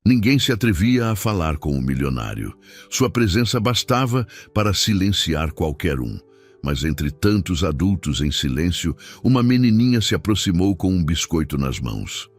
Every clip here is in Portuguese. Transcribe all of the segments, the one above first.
Ninguém se atrevia a falar com o milionário. Sua presença bastava para silenciar qualquer um. Mas entre tantos adultos em silêncio, uma menininha se aproximou com um biscoito nas mãos.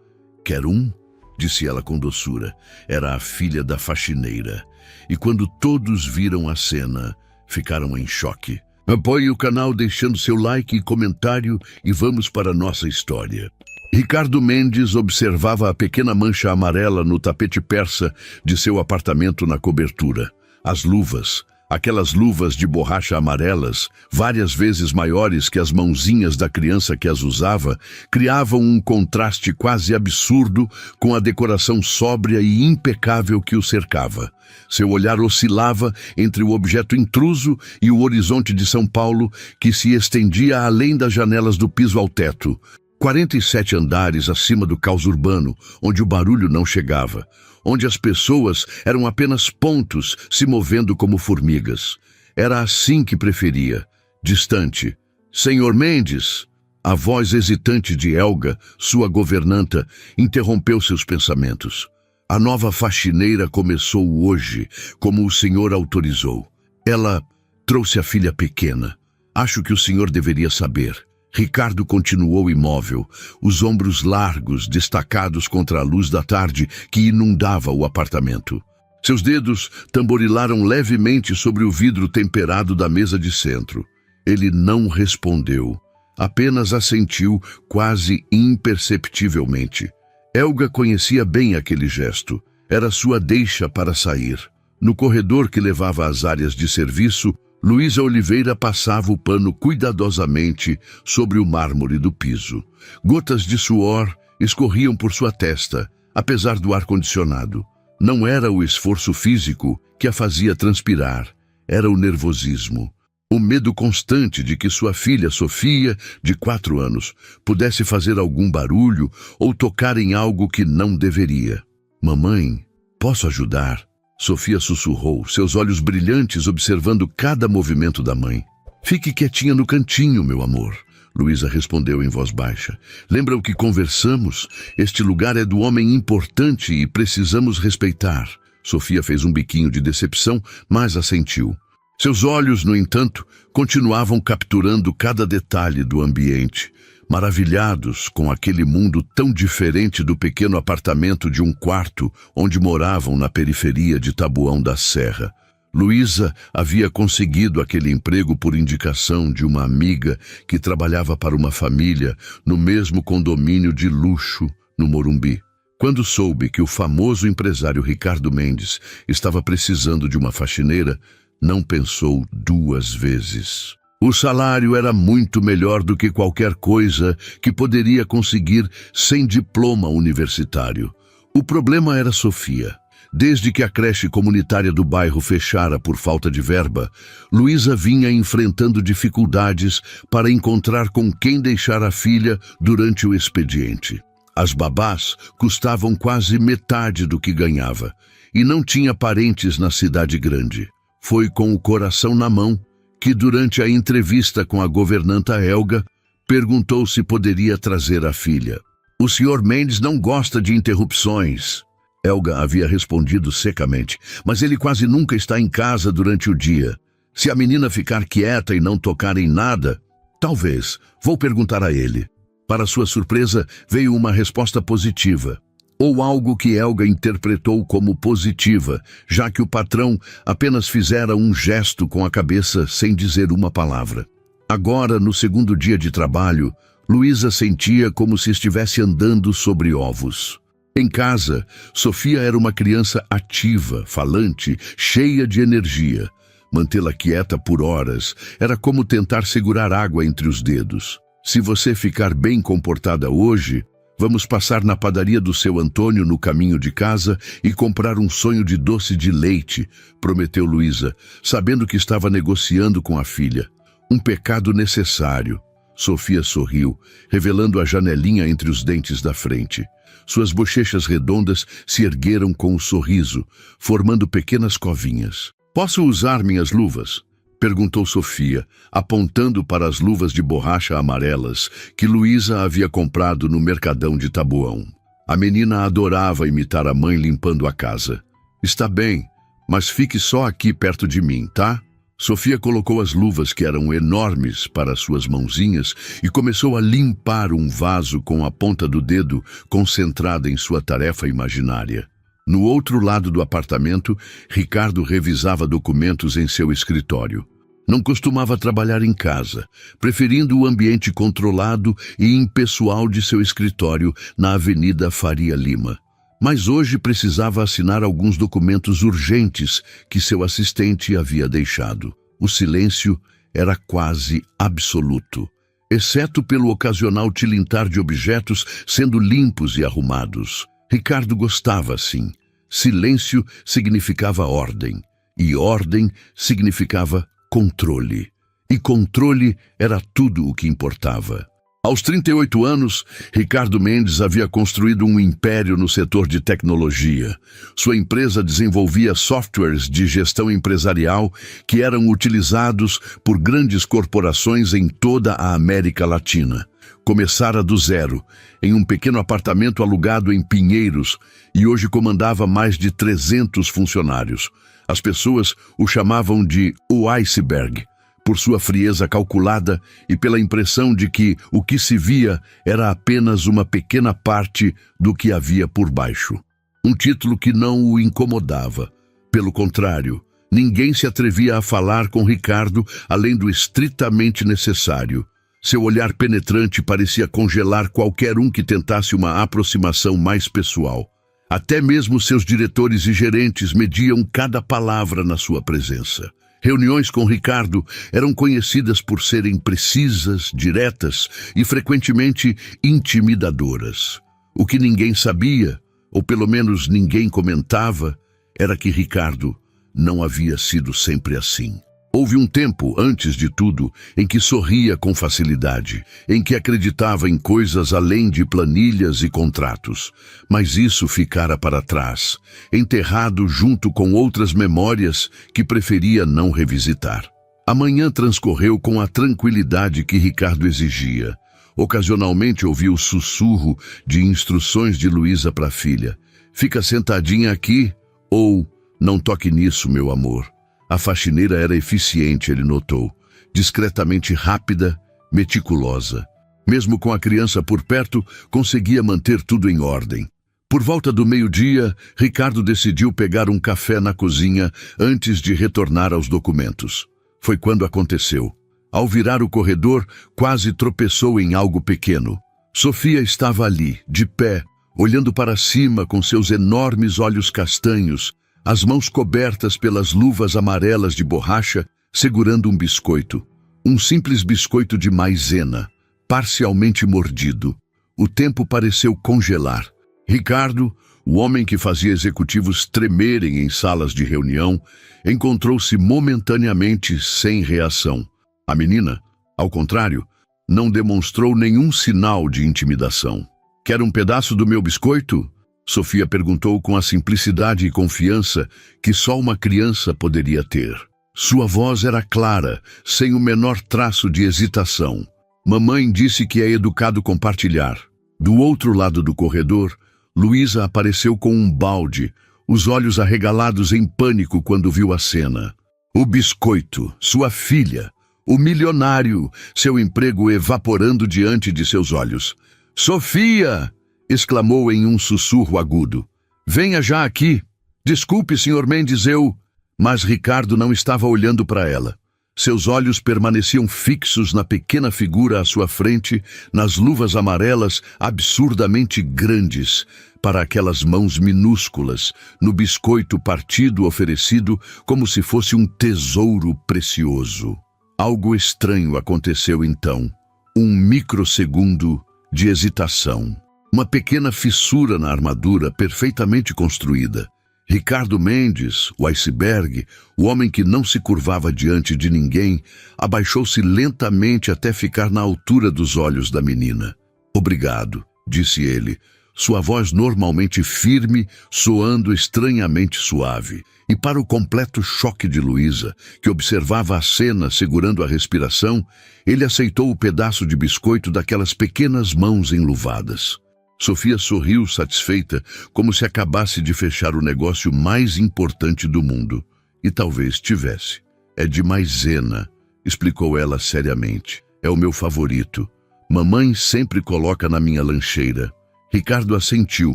"Quer um?", disse ela com doçura. Era a filha da faxineira. E quando todos viram a cena, ficaram em choque. Apoie o canal deixando seu like e comentário e vamos para a nossa história. Ricardo Mendes observava a pequena mancha amarela no tapete persa de seu apartamento na cobertura. As luvas, aquelas luvas de borracha amarelas, várias vezes maiores que as mãozinhas da criança que as usava, criavam um contraste quase absurdo com a decoração sóbria e impecável que o cercava. Seu olhar oscilava entre o objeto intruso e o horizonte de São Paulo, que se estendia além das janelas do piso ao teto. 47 andares acima do caos urbano, onde o barulho não chegava, onde as pessoas eram apenas pontos se movendo como formigas. Era assim que preferia, distante. "Senhor Mendes!" A voz hesitante de Helga, sua governanta, interrompeu seus pensamentos. "A nova faxineira começou hoje, como o senhor autorizou. Ela trouxe a filha pequena. Acho que o senhor deveria saber." Ricardo continuou imóvel, os ombros largos, destacados contra a luz da tarde que inundava o apartamento. Seus dedos tamborilaram levemente sobre o vidro temperado da mesa de centro. Ele não respondeu, apenas assentiu quase imperceptivelmente. Helga conhecia bem aquele gesto. Era sua deixa para sair. No corredor que levava às áreas de serviço, Luísa Oliveira passava o pano cuidadosamente sobre o mármore do piso. Gotas de suor escorriam por sua testa, apesar do ar-condicionado. Não era o esforço físico que a fazia transpirar, era o nervosismo. O medo constante de que sua filha Sofia, de 4 anos, pudesse fazer algum barulho ou tocar em algo que não deveria. "Mamãe, posso ajudar?" Sofia sussurrou, seus olhos brilhantes observando cada movimento da mãe. "Fique quietinha no cantinho, meu amor." Luísa respondeu em voz baixa. "Lembra o que conversamos? Este lugar é do homem importante e precisamos respeitar." Sofia fez um biquinho de decepção, mas assentiu. Seus olhos, no entanto, continuavam capturando cada detalhe do ambiente. Maravilhados com aquele mundo tão diferente do pequeno apartamento de um quarto onde moravam na periferia de Taboão da Serra. Luísa havia conseguido aquele emprego por indicação de uma amiga que trabalhava para uma família no mesmo condomínio de luxo no Morumbi. Quando soube que o famoso empresário Ricardo Mendes estava precisando de uma faxineira, não pensou 2 vezes. O salário era muito melhor do que qualquer coisa que poderia conseguir sem diploma universitário. O problema era Sofia. Desde que a creche comunitária do bairro fechara por falta de verba, Luísa vinha enfrentando dificuldades para encontrar com quem deixar a filha durante o expediente. As babás custavam quase metade do que ganhava e não tinha parentes na cidade grande. Foi com o coração na mão que, durante a entrevista com a governanta Helga, perguntou se poderia trazer a filha. "O Sr. Mendes não gosta de interrupções." Helga havia respondido secamente, "mas ele quase nunca está em casa durante o dia. Se a menina ficar quieta e não tocar em nada, talvez. Vou perguntar a ele." Para sua surpresa, veio uma resposta positiva. Ou algo que Helga interpretou como positiva, já que o patrão apenas fizera um gesto com a cabeça sem dizer uma palavra. Agora, no segundo dia de trabalho, Luísa sentia como se estivesse andando sobre ovos. Em casa, Sofia era uma criança ativa, falante, cheia de energia. Mantê-la quieta por horas era como tentar segurar água entre os dedos. "Se você ficar bem comportada hoje, vamos passar na padaria do seu Antônio no caminho de casa e comprar um sonho de doce de leite", prometeu Luísa, sabendo que estava negociando com a filha. "Um pecado necessário." Sofia sorriu, revelando a janelinha entre os dentes da frente. Suas bochechas redondas se ergueram com um sorriso, formando pequenas covinhas. "Posso usar minhas luvas?" perguntou Sofia, apontando para as luvas de borracha amarelas que Luísa havia comprado no mercadão de Taboão. A menina adorava imitar a mãe limpando a casa. Está bem, mas fique só aqui perto de mim, tá? Sofia colocou as luvas, que eram enormes para suas mãozinhas, e começou a limpar um vaso com a ponta do dedo, concentrada em sua tarefa imaginária. No outro lado do apartamento, Ricardo revisava documentos em seu escritório. Não costumava trabalhar em casa, preferindo o ambiente controlado e impessoal de seu escritório na Avenida Faria Lima. Mas hoje precisava assinar alguns documentos urgentes que seu assistente havia deixado. O silêncio era quase absoluto, exceto pelo ocasional tilintar de objetos sendo limpos e arrumados. Ricardo gostava assim. Silêncio significava ordem, e ordem significava controle. E controle era tudo o que importava. Aos 38 anos, Ricardo Mendes havia construído um império no setor de tecnologia. Sua empresa desenvolvia softwares de gestão empresarial que eram utilizados por grandes corporações em toda a América Latina. Começara do zero, em um pequeno apartamento alugado em Pinheiros, e hoje comandava mais de 300 funcionários. As pessoas o chamavam de o iceberg, por sua frieza calculada e pela impressão de que o que se via era apenas uma pequena parte do que havia por baixo. Um título que não o incomodava. Pelo contrário, ninguém se atrevia a falar com Ricardo além do estritamente necessário. Seu olhar penetrante parecia congelar qualquer um que tentasse uma aproximação mais pessoal. Até mesmo seus diretores e gerentes mediam cada palavra na sua presença. Reuniões com Ricardo eram conhecidas por serem precisas, diretas e frequentemente intimidadoras. O que ninguém sabia, ou pelo menos ninguém comentava, era que Ricardo não havia sido sempre assim. Houve um tempo, antes de tudo, em que sorria com facilidade, em que acreditava em coisas além de planilhas e contratos. Mas isso ficara para trás, enterrado junto com outras memórias que preferia não revisitar. A manhã transcorreu com a tranquilidade que Ricardo exigia. Ocasionalmente ouviu o sussurro de instruções de Luísa para a filha. Fica sentadinha aqui, ou não toque nisso, meu amor. A faxineira era eficiente, ele notou, discretamente rápida, meticulosa. Mesmo com a criança por perto, conseguia manter tudo em ordem. Por volta do meio-dia, Ricardo decidiu pegar um café na cozinha antes de retornar aos documentos. Foi quando aconteceu. Ao virar o corredor, quase tropeçou em algo pequeno. Sofia estava ali, de pé, olhando para cima com seus enormes olhos castanhos, as mãos cobertas pelas luvas amarelas de borracha, segurando um biscoito. Um simples biscoito de maisena, parcialmente mordido. O tempo pareceu congelar. Ricardo, o homem que fazia executivos tremerem em salas de reunião, encontrou-se momentaneamente sem reação. A menina, ao contrário, não demonstrou nenhum sinal de intimidação. «Quer um pedaço do meu biscoito?» Sofia perguntou com a simplicidade e confiança que só uma criança poderia ter. Sua voz era clara, sem o menor traço de hesitação. Mamãe disse que é educado compartilhar. Do outro lado do corredor, Luísa apareceu com um balde, os olhos arregalados em pânico quando viu a cena. O biscoito, sua filha, o milionário, seu emprego evaporando diante de seus olhos. «Sofia!» exclamou em um sussurro agudo. «Venha já aqui! Desculpe, Sr. Mendes, eu...» Mas Ricardo não estava olhando para ela. Seus olhos permaneciam fixos na pequena figura à sua frente, nas luvas amarelas absurdamente grandes, para aquelas mãos minúsculas, no biscoito partido oferecido como se fosse um tesouro precioso. Algo estranho aconteceu então. Um microsegundo de hesitação. Uma pequena fissura na armadura perfeitamente construída. Ricardo Mendes, o iceberg, o homem que não se curvava diante de ninguém, abaixou-se lentamente até ficar na altura dos olhos da menina. «Obrigado», disse ele, sua voz normalmente firme, soando estranhamente suave. E para o completo choque de Luísa, que observava a cena segurando a respiração, ele aceitou o pedaço de biscoito daquelas pequenas mãos enluvadas. Sofia sorriu satisfeita, como se acabasse de fechar o negócio mais importante do mundo. E talvez tivesse. É de maisena, explicou ela seriamente. É o meu favorito. Mamãe sempre coloca na minha lancheira. Ricardo assentiu,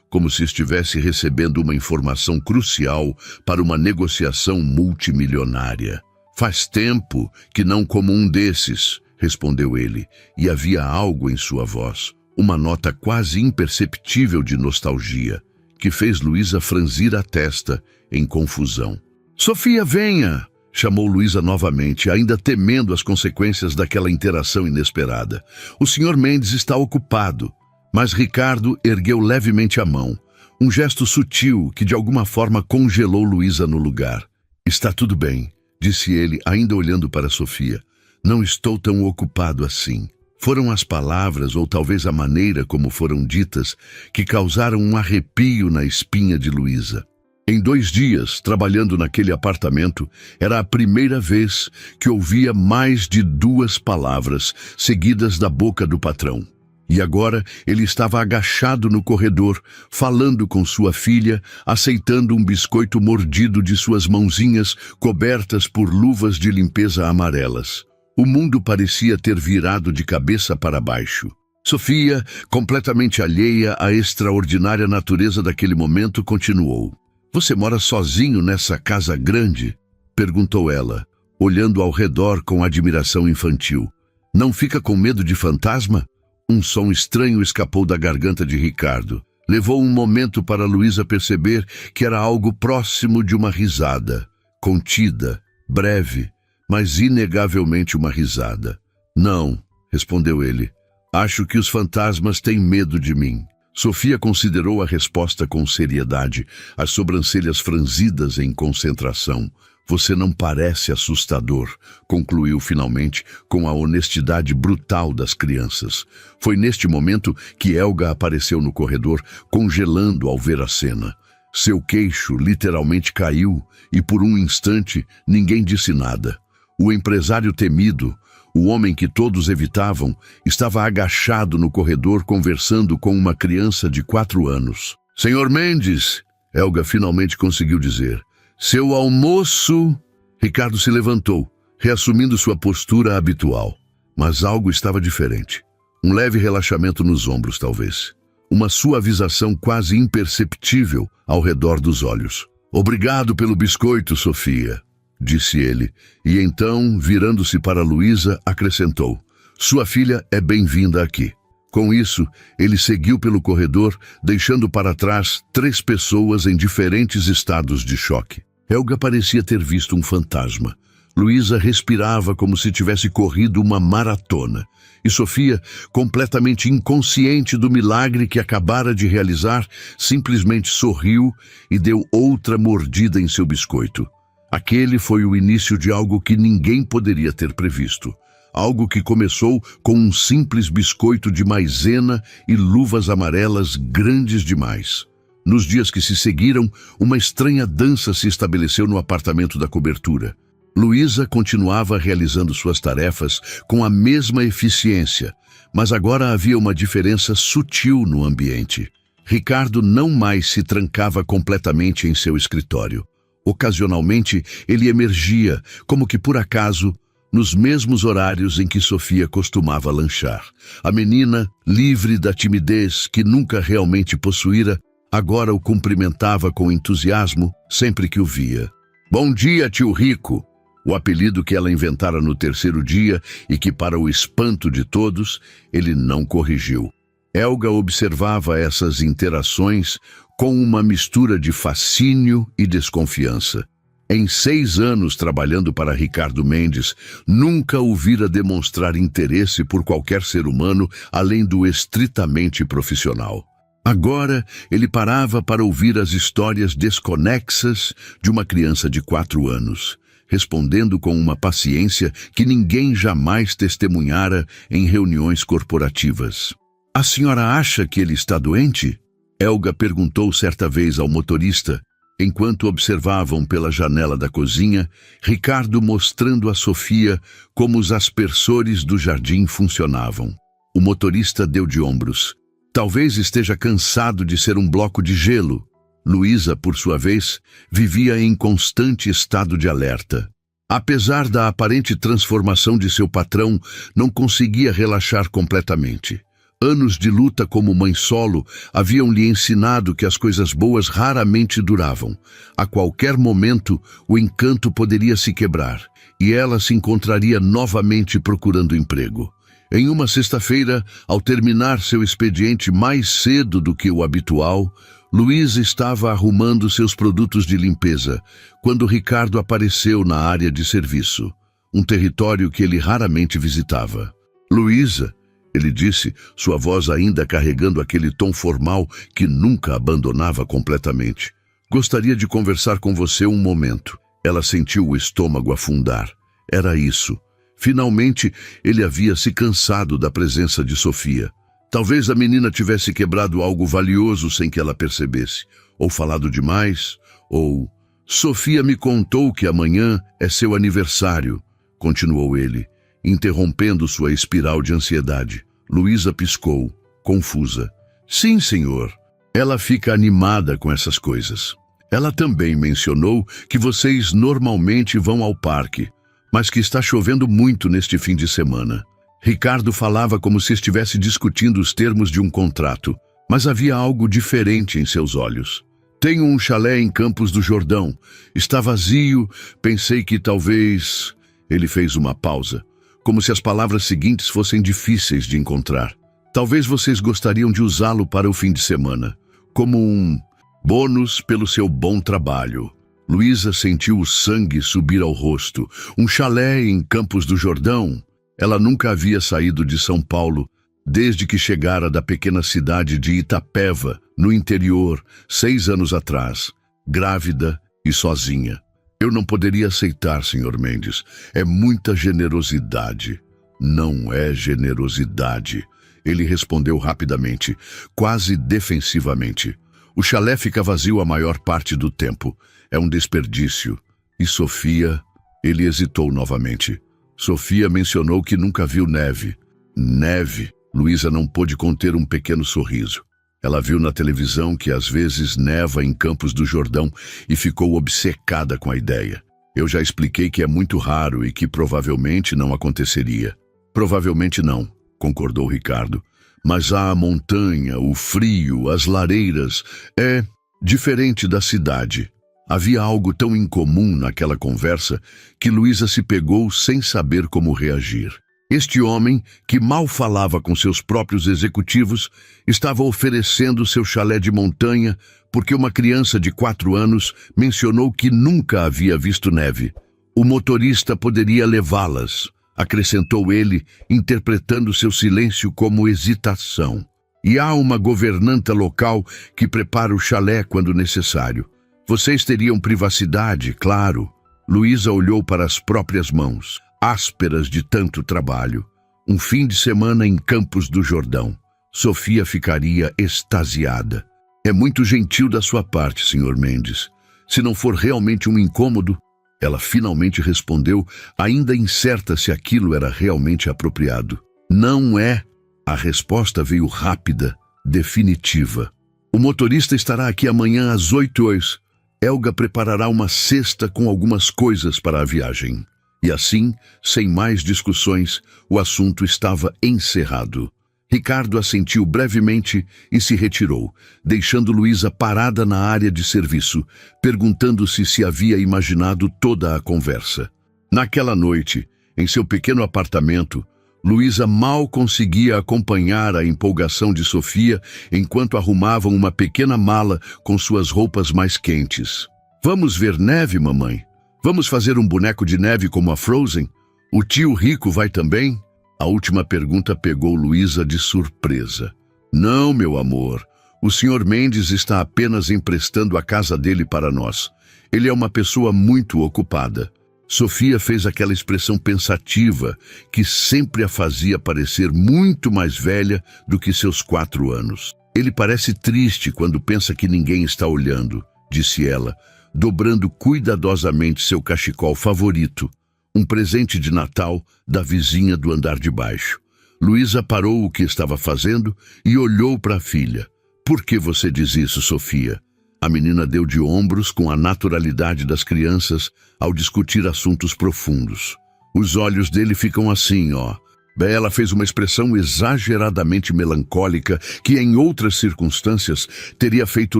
como se estivesse recebendo uma informação crucial para uma negociação multimilionária. Faz tempo que não como um desses, respondeu ele, e havia algo em sua voz, uma nota quase imperceptível de nostalgia, que fez Luísa franzir a testa em confusão. Sofia, venha! Chamou Luísa novamente, ainda temendo as consequências daquela interação inesperada. O Sr. Mendes está ocupado, mas Ricardo ergueu levemente a mão, um gesto sutil que de alguma forma congelou Luísa no lugar. Está tudo bem, disse ele, ainda olhando para Sofia. Não estou tão ocupado assim. Foram as palavras, ou talvez a maneira como foram ditas, que causaram um arrepio na espinha de Luísa. Em 2 dias, trabalhando naquele apartamento, era a primeira vez que ouvia mais de 2 palavras seguidas da boca do patrão. E agora ele estava agachado no corredor, falando com sua filha, aceitando um biscoito mordido de suas mãozinhas cobertas por luvas de limpeza amarelas. O mundo parecia ter virado de cabeça para baixo. Sofia, completamente alheia à extraordinária natureza daquele momento, continuou. Você mora sozinho nessa casa grande? Perguntou ela, olhando ao redor com admiração infantil. Não fica com medo de fantasma? Um som estranho escapou da garganta de Ricardo. Levou um momento para Luísa perceber que era algo próximo de uma risada. Contida, breve, mas inegavelmente uma risada. Não, respondeu ele. Acho que os fantasmas têm medo de mim. Sofia considerou a resposta com seriedade, as sobrancelhas franzidas em concentração. Você não parece assustador, concluiu finalmente com a honestidade brutal das crianças. Foi neste momento que Helga apareceu no corredor, congelando ao ver a cena. Seu queixo literalmente caiu e por um instante ninguém disse nada. O empresário temido, o homem que todos evitavam, estava agachado no corredor conversando com uma criança de 4 anos. Senhor Mendes, Helga finalmente conseguiu dizer. Seu almoço... Ricardo se levantou, reassumindo sua postura habitual. Mas algo estava diferente. Um leve relaxamento nos ombros, talvez. Uma suavização quase imperceptível ao redor dos olhos. Obrigado pelo biscoito, Sofia, disse ele, e então, virando-se para Luísa, acrescentou, sua filha é bem-vinda aqui. Com isso, ele seguiu pelo corredor, deixando para trás 3 pessoas em diferentes estados de choque. Helga parecia ter visto um fantasma. Luísa respirava como se tivesse corrido uma maratona. E Sofia, completamente inconsciente do milagre que acabara de realizar, simplesmente sorriu e deu outra mordida em seu biscoito. Aquele foi o início de algo que ninguém poderia ter previsto. Algo que começou com um simples biscoito de maisena e luvas amarelas grandes demais. Nos dias que se seguiram, uma estranha dança se estabeleceu no apartamento da cobertura. Luísa continuava realizando suas tarefas com a mesma eficiência, mas agora havia uma diferença sutil no ambiente. Ricardo não mais se trancava completamente em seu escritório. Ocasionalmente, ele emergia, como que por acaso, nos mesmos horários em que Sofia costumava lanchar. A menina, livre da timidez que nunca realmente possuíra, agora o cumprimentava com entusiasmo sempre que o via. Bom dia, tio Rico! O apelido que ela inventara no 3º dia e que, para o espanto de todos, ele não corrigiu. Helga observava essas interações com uma mistura de fascínio e desconfiança. Em 6 anos trabalhando para Ricardo Mendes, nunca o vira demonstrar interesse por qualquer ser humano além do estritamente profissional. Agora, ele parava para ouvir as histórias desconexas de uma criança de 4 anos, respondendo com uma paciência que ninguém jamais testemunhara em reuniões corporativas. A senhora acha que ele está doente? Helga perguntou certa vez ao motorista, enquanto observavam pela janela da cozinha, Ricardo mostrando a Sofia como os aspersores do jardim funcionavam. O motorista deu de ombros. Talvez esteja cansado de ser um bloco de gelo. Luísa, por sua vez, vivia em constante estado de alerta. Apesar da aparente transformação de seu patrão, não conseguia relaxar completamente. Anos de luta como mãe solo haviam lhe ensinado que as coisas boas raramente duravam. A qualquer momento, o encanto poderia se quebrar, e ela se encontraria novamente procurando emprego. Em uma sexta-feira, ao terminar seu expediente mais cedo do que o habitual, Luísa estava arrumando seus produtos de limpeza, quando Ricardo apareceu na área de serviço, um território que ele raramente visitava. "Luísa", ele disse, sua voz ainda carregando aquele tom formal que nunca abandonava completamente. "Gostaria de conversar com você um momento." Ela sentiu o estômago afundar. Era isso. Finalmente, ele havia se cansado da presença de Sofia. Talvez a menina tivesse quebrado algo valioso sem que ela percebesse, ou falado demais, ou... "Sofia me contou que amanhã é seu aniversário", continuou ele, interrompendo sua espiral de ansiedade. Luísa piscou, confusa. "Sim, senhor." Ela fica animada com essas coisas. "Ela também mencionou que vocês normalmente vão ao parque, mas que está chovendo muito neste fim de semana." Ricardo falava como se estivesse discutindo os termos de um contrato, mas havia algo diferente em seus olhos. "Tenho um chalé em Campos do Jordão. Está vazio, pensei que talvez..." Ele fez uma pausa, como se as palavras seguintes fossem difíceis de encontrar. "Talvez vocês gostariam de usá-lo para o fim de semana, como um bônus pelo seu bom trabalho." Luísa sentiu o sangue subir ao rosto. Um chalé em Campos do Jordão? Ela nunca havia saído de São Paulo desde que chegara da pequena cidade de Itapeva, no interior, 6 anos atrás, grávida e sozinha. "Eu não poderia aceitar, Sr. Mendes. É muita generosidade." "Não é generosidade", ele respondeu rapidamente, quase defensivamente. "O chalé fica vazio a maior parte do tempo. É um desperdício. E Sofia..." Ele hesitou novamente. "Sofia mencionou que nunca viu neve." "Neve?" Luísa não pôde conter um pequeno sorriso. Ela viu na televisão que às vezes neva em Campos do Jordão e ficou obcecada com a ideia. "Eu já expliquei que é muito raro e que provavelmente não aconteceria." "Provavelmente não", concordou Ricardo. "Mas há a montanha, o frio, as lareiras. É diferente da cidade." Havia algo tão incomum naquela conversa que Luísa se pegou sem saber como reagir. Este homem, que mal falava com seus próprios executivos, estava oferecendo seu chalé de montanha porque uma criança de 4 anos mencionou que nunca havia visto neve. "O motorista poderia levá-las", acrescentou ele, interpretando seu silêncio como hesitação. "E há uma governanta local que prepara o chalé quando necessário. Vocês teriam privacidade, claro." Luísa olhou para as próprias mãos, ásperas de tanto trabalho. Um fim de semana em Campos do Jordão. Sofia ficaria extasiada. "É muito gentil da sua parte, Sr. Mendes. Se não for realmente um incômodo..." Ela finalmente respondeu, ainda incerta se aquilo era realmente apropriado. "Não é." A resposta veio rápida, definitiva. "O motorista estará aqui amanhã às 8h. Helga preparará uma cesta com algumas coisas para a viagem." E assim, sem mais discussões, o assunto estava encerrado. Ricardo assentiu brevemente e se retirou, deixando Luísa parada na área de serviço, perguntando-se se havia imaginado toda a conversa. Naquela noite, em seu pequeno apartamento, Luísa mal conseguia acompanhar a empolgação de Sofia enquanto arrumavam uma pequena mala com suas roupas mais quentes. "Vamos ver neve, mamãe? Vamos fazer um boneco de neve como a Frozen? O tio Rico vai também?" A última pergunta pegou Luísa de surpresa. "Não, meu amor. O Sr. Mendes está apenas emprestando a casa dele para nós. Ele é uma pessoa muito ocupada." Sofia fez aquela expressão pensativa que sempre a fazia parecer muito mais velha do que seus 4 anos. "Ele parece triste quando pensa que ninguém está olhando", disse ela, dobrando cuidadosamente seu cachecol favorito, um presente de Natal da vizinha do andar de baixo. Luísa parou o que estava fazendo e olhou para a filha. Por que você diz isso, Sofia? A menina deu de ombros com a naturalidade das crianças ao discutir assuntos profundos. Os olhos dele ficam assim, ó. Ela fez uma expressão exageradamente melancólica que, em outras circunstâncias, teria feito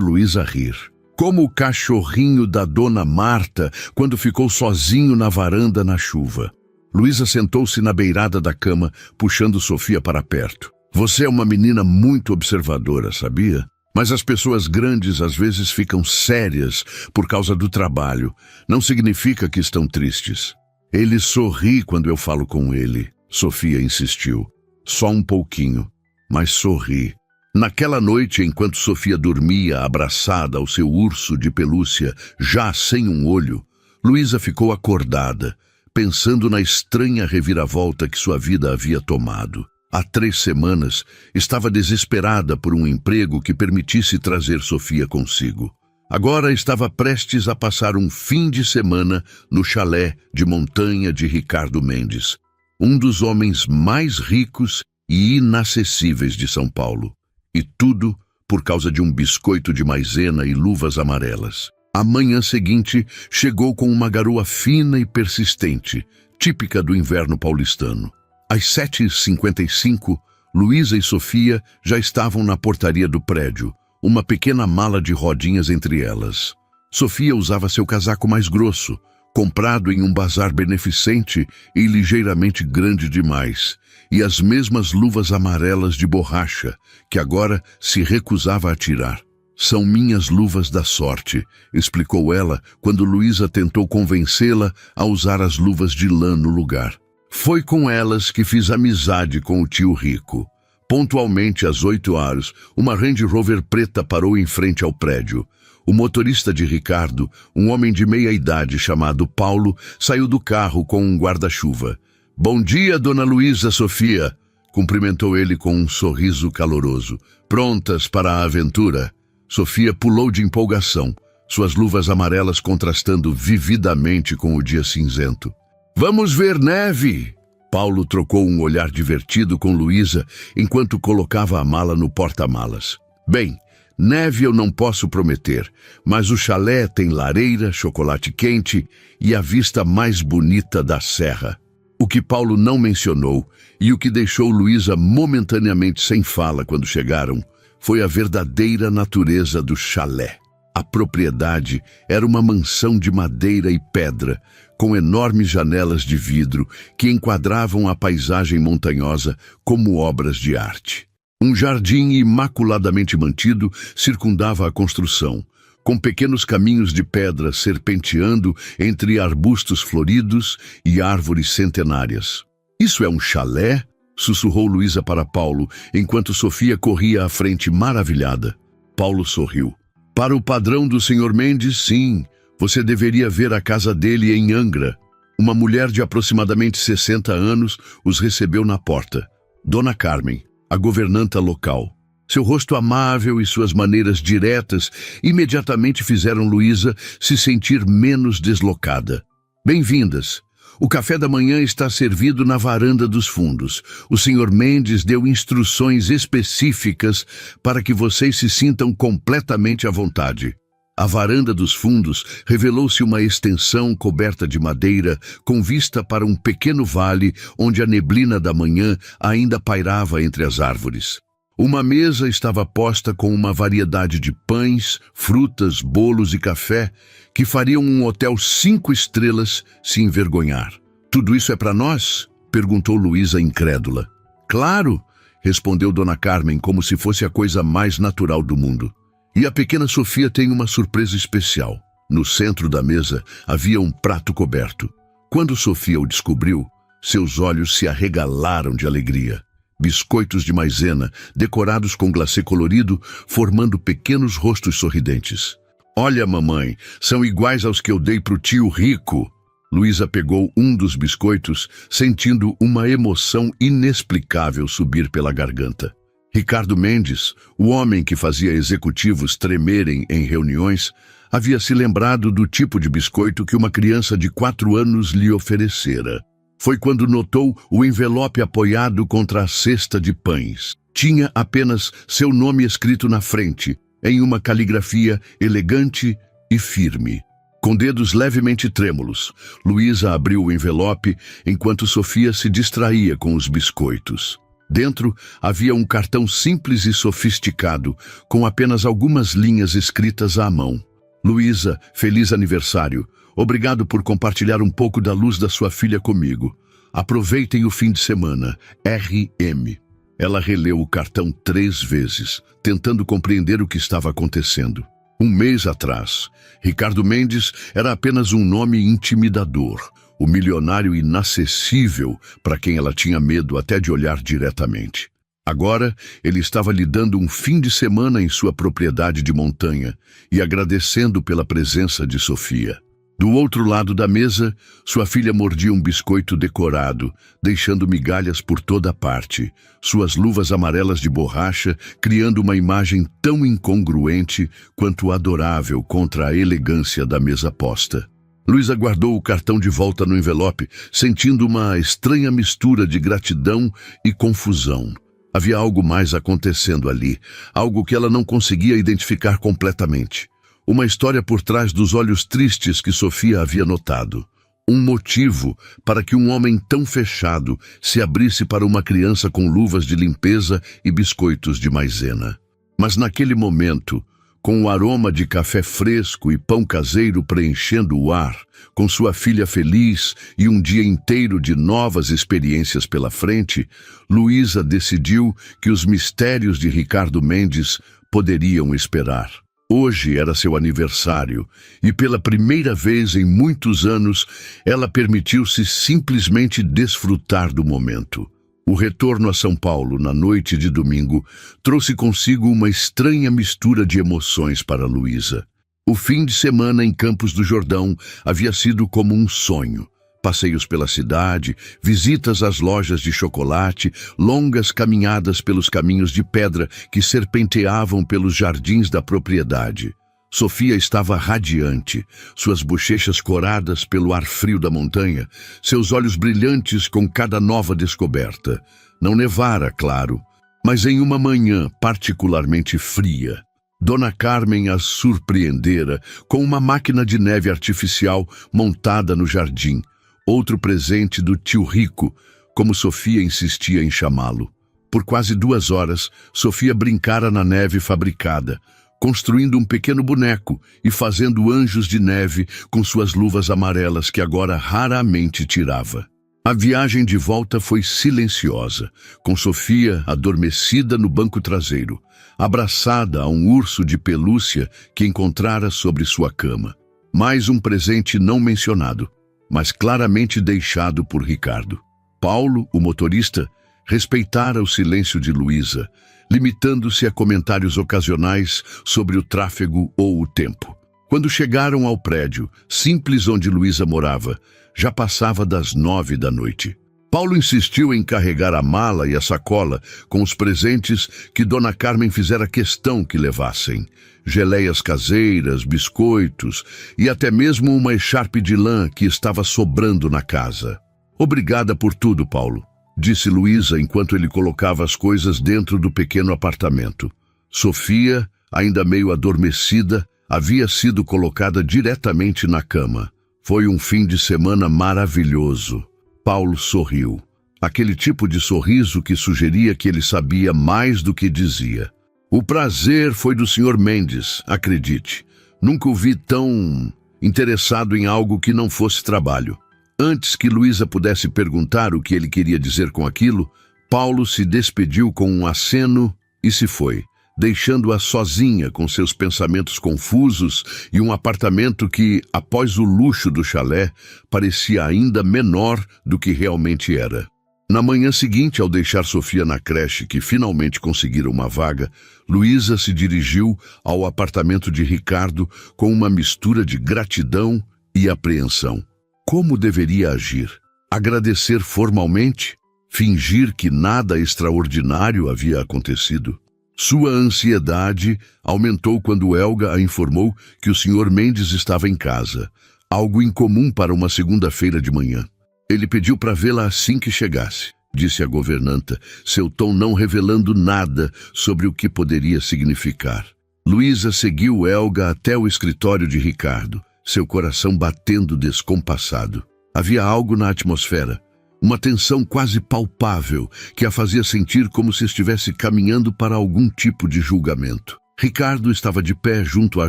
Luísa rir. Como o cachorrinho da dona Marta quando ficou sozinho na varanda na chuva. Luísa sentou-se na beirada da cama, puxando Sofia para perto. Você é uma menina muito observadora, sabia? Mas as pessoas grandes às vezes ficam sérias por causa do trabalho. Não significa que estão tristes. Ele sorri quando eu falo com ele, Sofia insistiu. Só um pouquinho, mas sorri. Naquela noite, enquanto Sofia dormia abraçada ao seu urso de pelúcia, já sem um olho, Luísa ficou acordada, pensando na estranha reviravolta que sua vida havia tomado. Há 3 semanas, estava desesperada por um emprego que permitisse trazer Sofia consigo. Agora estava prestes a passar um fim de semana no chalé de montanha de Ricardo Mendes, um dos homens mais ricos e inacessíveis de São Paulo. E tudo por causa de um biscoito de maisena e luvas amarelas. A manhã seguinte chegou com uma garoa fina e persistente, típica do inverno paulistano. Às 7h55, Luísa e Sofia já estavam na portaria do prédio, uma pequena mala de rodinhas entre elas. Sofia usava seu casaco mais grosso, comprado em um bazar beneficente e ligeiramente grande demais, e as mesmas luvas amarelas de borracha, que agora se recusava a tirar. São minhas luvas da sorte, explicou ela quando Luísa tentou convencê-la a usar as luvas de lã no lugar. Foi com elas que fiz amizade com o tio Rico. Pontualmente às 8h, uma Range Rover preta parou em frente ao prédio. O motorista de Ricardo, um homem de meia idade chamado Paulo, saiu do carro com um guarda-chuva. Bom dia, dona Luísa Sofia, cumprimentou ele com um sorriso caloroso. Prontas para a aventura? Sofia pulou de empolgação, suas luvas amarelas contrastando vividamente com o dia cinzento. Vamos ver neve! Paulo trocou um olhar divertido com Luísa enquanto colocava a mala no porta-malas. Bem, neve eu não posso prometer, mas o chalé tem lareira, chocolate quente e a vista mais bonita da serra. O que Paulo não mencionou e o que deixou Luísa momentaneamente sem fala quando chegaram foi a verdadeira natureza do chalé. A propriedade era uma mansão de madeira e pedra, com enormes janelas de vidro que enquadravam a paisagem montanhosa como obras de arte. Um jardim imaculadamente mantido circundava a construção, com pequenos caminhos de pedra serpenteando entre arbustos floridos e árvores centenárias. Isso é um chalé? Sussurrou Luísa para Paulo, enquanto Sofia corria à frente maravilhada. Paulo sorriu. Para o padrão do Sr. Mendes, sim. Você deveria ver a casa dele em Angra. Uma mulher de aproximadamente 60 anos os recebeu na porta. Dona Carmen, a governanta local. Seu rosto amável e suas maneiras diretas imediatamente fizeram Luísa se sentir menos deslocada. Bem-vindas. O café da manhã está servido na varanda dos fundos. O Sr. Mendes deu instruções específicas para que vocês se sintam completamente à vontade. A varanda dos fundos revelou-se uma extensão coberta de madeira com vista para um pequeno vale onde a neblina da manhã ainda pairava entre as árvores. Uma mesa estava posta com uma variedade de pães, frutas, bolos e café que fariam um hotel 5 estrelas se envergonhar. Tudo isso é para nós? Perguntou Luísa incrédula. Claro, respondeu Dona Carmen como se fosse a coisa mais natural do mundo. E a pequena Sofia tem uma surpresa especial. No centro da mesa havia um prato coberto. Quando Sofia o descobriu, seus olhos se arregalaram de alegria. Biscoitos de maisena, decorados com glacê colorido, formando pequenos rostos sorridentes. Olha, mamãe, são iguais aos que eu dei pro tio Rico. Luísa pegou um dos biscoitos, sentindo uma emoção inexplicável subir pela garganta. Ricardo Mendes, o homem que fazia executivos tremerem em reuniões, havia se lembrado do tipo de biscoito que uma criança de 4 anos lhe oferecera. Foi quando notou o envelope apoiado contra a cesta de pães. Tinha apenas seu nome escrito na frente, em uma caligrafia elegante e firme. Com dedos levemente trêmulos, Luísa abriu o envelope enquanto Sofia se distraía com os biscoitos. Dentro havia um cartão simples e sofisticado, com apenas algumas linhas escritas à mão. Luísa, feliz aniversário. Obrigado por compartilhar um pouco da luz da sua filha comigo. Aproveitem o fim de semana. R.M. Ela releu o cartão 3 vezes, tentando compreender o que estava acontecendo. Um mês atrás, Ricardo Mendes era apenas um nome intimidador, o milionário inacessível para quem ela tinha medo até de olhar diretamente. Agora, ele estava lhe dando um fim de semana em sua propriedade de montanha e agradecendo pela presença de Sofia. Do outro lado da mesa, sua filha mordia um biscoito decorado, deixando migalhas por toda parte, suas luvas amarelas de borracha criando uma imagem tão incongruente quanto adorável contra a elegância da mesa posta. Luísa guardou o cartão de volta no envelope, sentindo uma estranha mistura de gratidão e confusão. Havia algo mais acontecendo ali, algo que ela não conseguia identificar completamente. Uma história por trás dos olhos tristes que Sofia havia notado. Um motivo para que um homem tão fechado se abrisse para uma criança com luvas de limpeza e biscoitos de maisena. Mas naquele momento, com o aroma de café fresco e pão caseiro preenchendo o ar, com sua filha feliz e um dia inteiro de novas experiências pela frente, Luísa decidiu que os mistérios de Ricardo Mendes poderiam esperar. Hoje era seu aniversário e pela primeira vez em muitos anos ela permitiu-se simplesmente desfrutar do momento. O retorno a São Paulo na noite de domingo trouxe consigo uma estranha mistura de emoções para Luísa. O fim de semana em Campos do Jordão havia sido como um sonho. Passeios pela cidade, visitas às lojas de chocolate, longas caminhadas pelos caminhos de pedra que serpenteavam pelos jardins da propriedade. Sofia estava radiante, suas bochechas coradas pelo ar frio da montanha, seus olhos brilhantes com cada nova descoberta. Não nevara, claro, mas em uma manhã particularmente fria. Dona Carmen a surpreendera com uma máquina de neve artificial montada no jardim, outro presente do tio Rico, como Sofia insistia em chamá-lo. Por quase 2 horas, Sofia brincara na neve fabricada, construindo um pequeno boneco e fazendo anjos de neve com suas luvas amarelas que agora raramente tirava. A viagem de volta foi silenciosa, com Sofia adormecida no banco traseiro, abraçada a um urso de pelúcia que encontrara sobre sua cama. Mais um presente não mencionado, mas claramente deixado por Ricardo. Paulo, o motorista, respeitara o silêncio de Luísa, limitando-se a comentários ocasionais sobre o tráfego ou o tempo. Quando chegaram ao prédio, simples onde Luísa morava, já passava das 9 da noite. Paulo insistiu em carregar a mala e a sacola com os presentes que Dona Carmen fizera questão que levassem. Geleias caseiras, biscoitos e até mesmo uma echarpe de lã que estava sobrando na casa. Obrigada por tudo, Paulo, disse Luísa enquanto ele colocava as coisas dentro do pequeno apartamento. Sofia, ainda meio adormecida, havia sido colocada diretamente na cama. Foi um fim de semana maravilhoso. Paulo sorriu. Aquele tipo de sorriso que sugeria que ele sabia mais do que dizia. O prazer foi do Sr. Mendes, acredite. Nunca o vi tão interessado em algo que não fosse trabalho. Antes que Luísa pudesse perguntar o que ele queria dizer com aquilo, Paulo se despediu com um aceno e se foi, deixando-a sozinha com seus pensamentos confusos e um apartamento que, após o luxo do chalé, parecia ainda menor do que realmente era. Na manhã seguinte, ao deixar Sofia na creche, que finalmente conseguira uma vaga, Luísa se dirigiu ao apartamento de Ricardo com uma mistura de gratidão e apreensão. Como deveria agir? Agradecer formalmente? Fingir que nada extraordinário havia acontecido? Sua ansiedade aumentou quando Helga a informou que o Sr. Mendes estava em casa, algo incomum para uma segunda-feira de manhã. Ele pediu para vê-la assim que chegasse, disse a governanta, seu tom não revelando nada sobre o que poderia significar. Luísa seguiu Helga até o escritório de Ricardo, seu coração batendo descompassado. Havia algo na atmosfera, uma tensão quase palpável que a fazia sentir como se estivesse caminhando para algum tipo de julgamento. Ricardo estava de pé junto à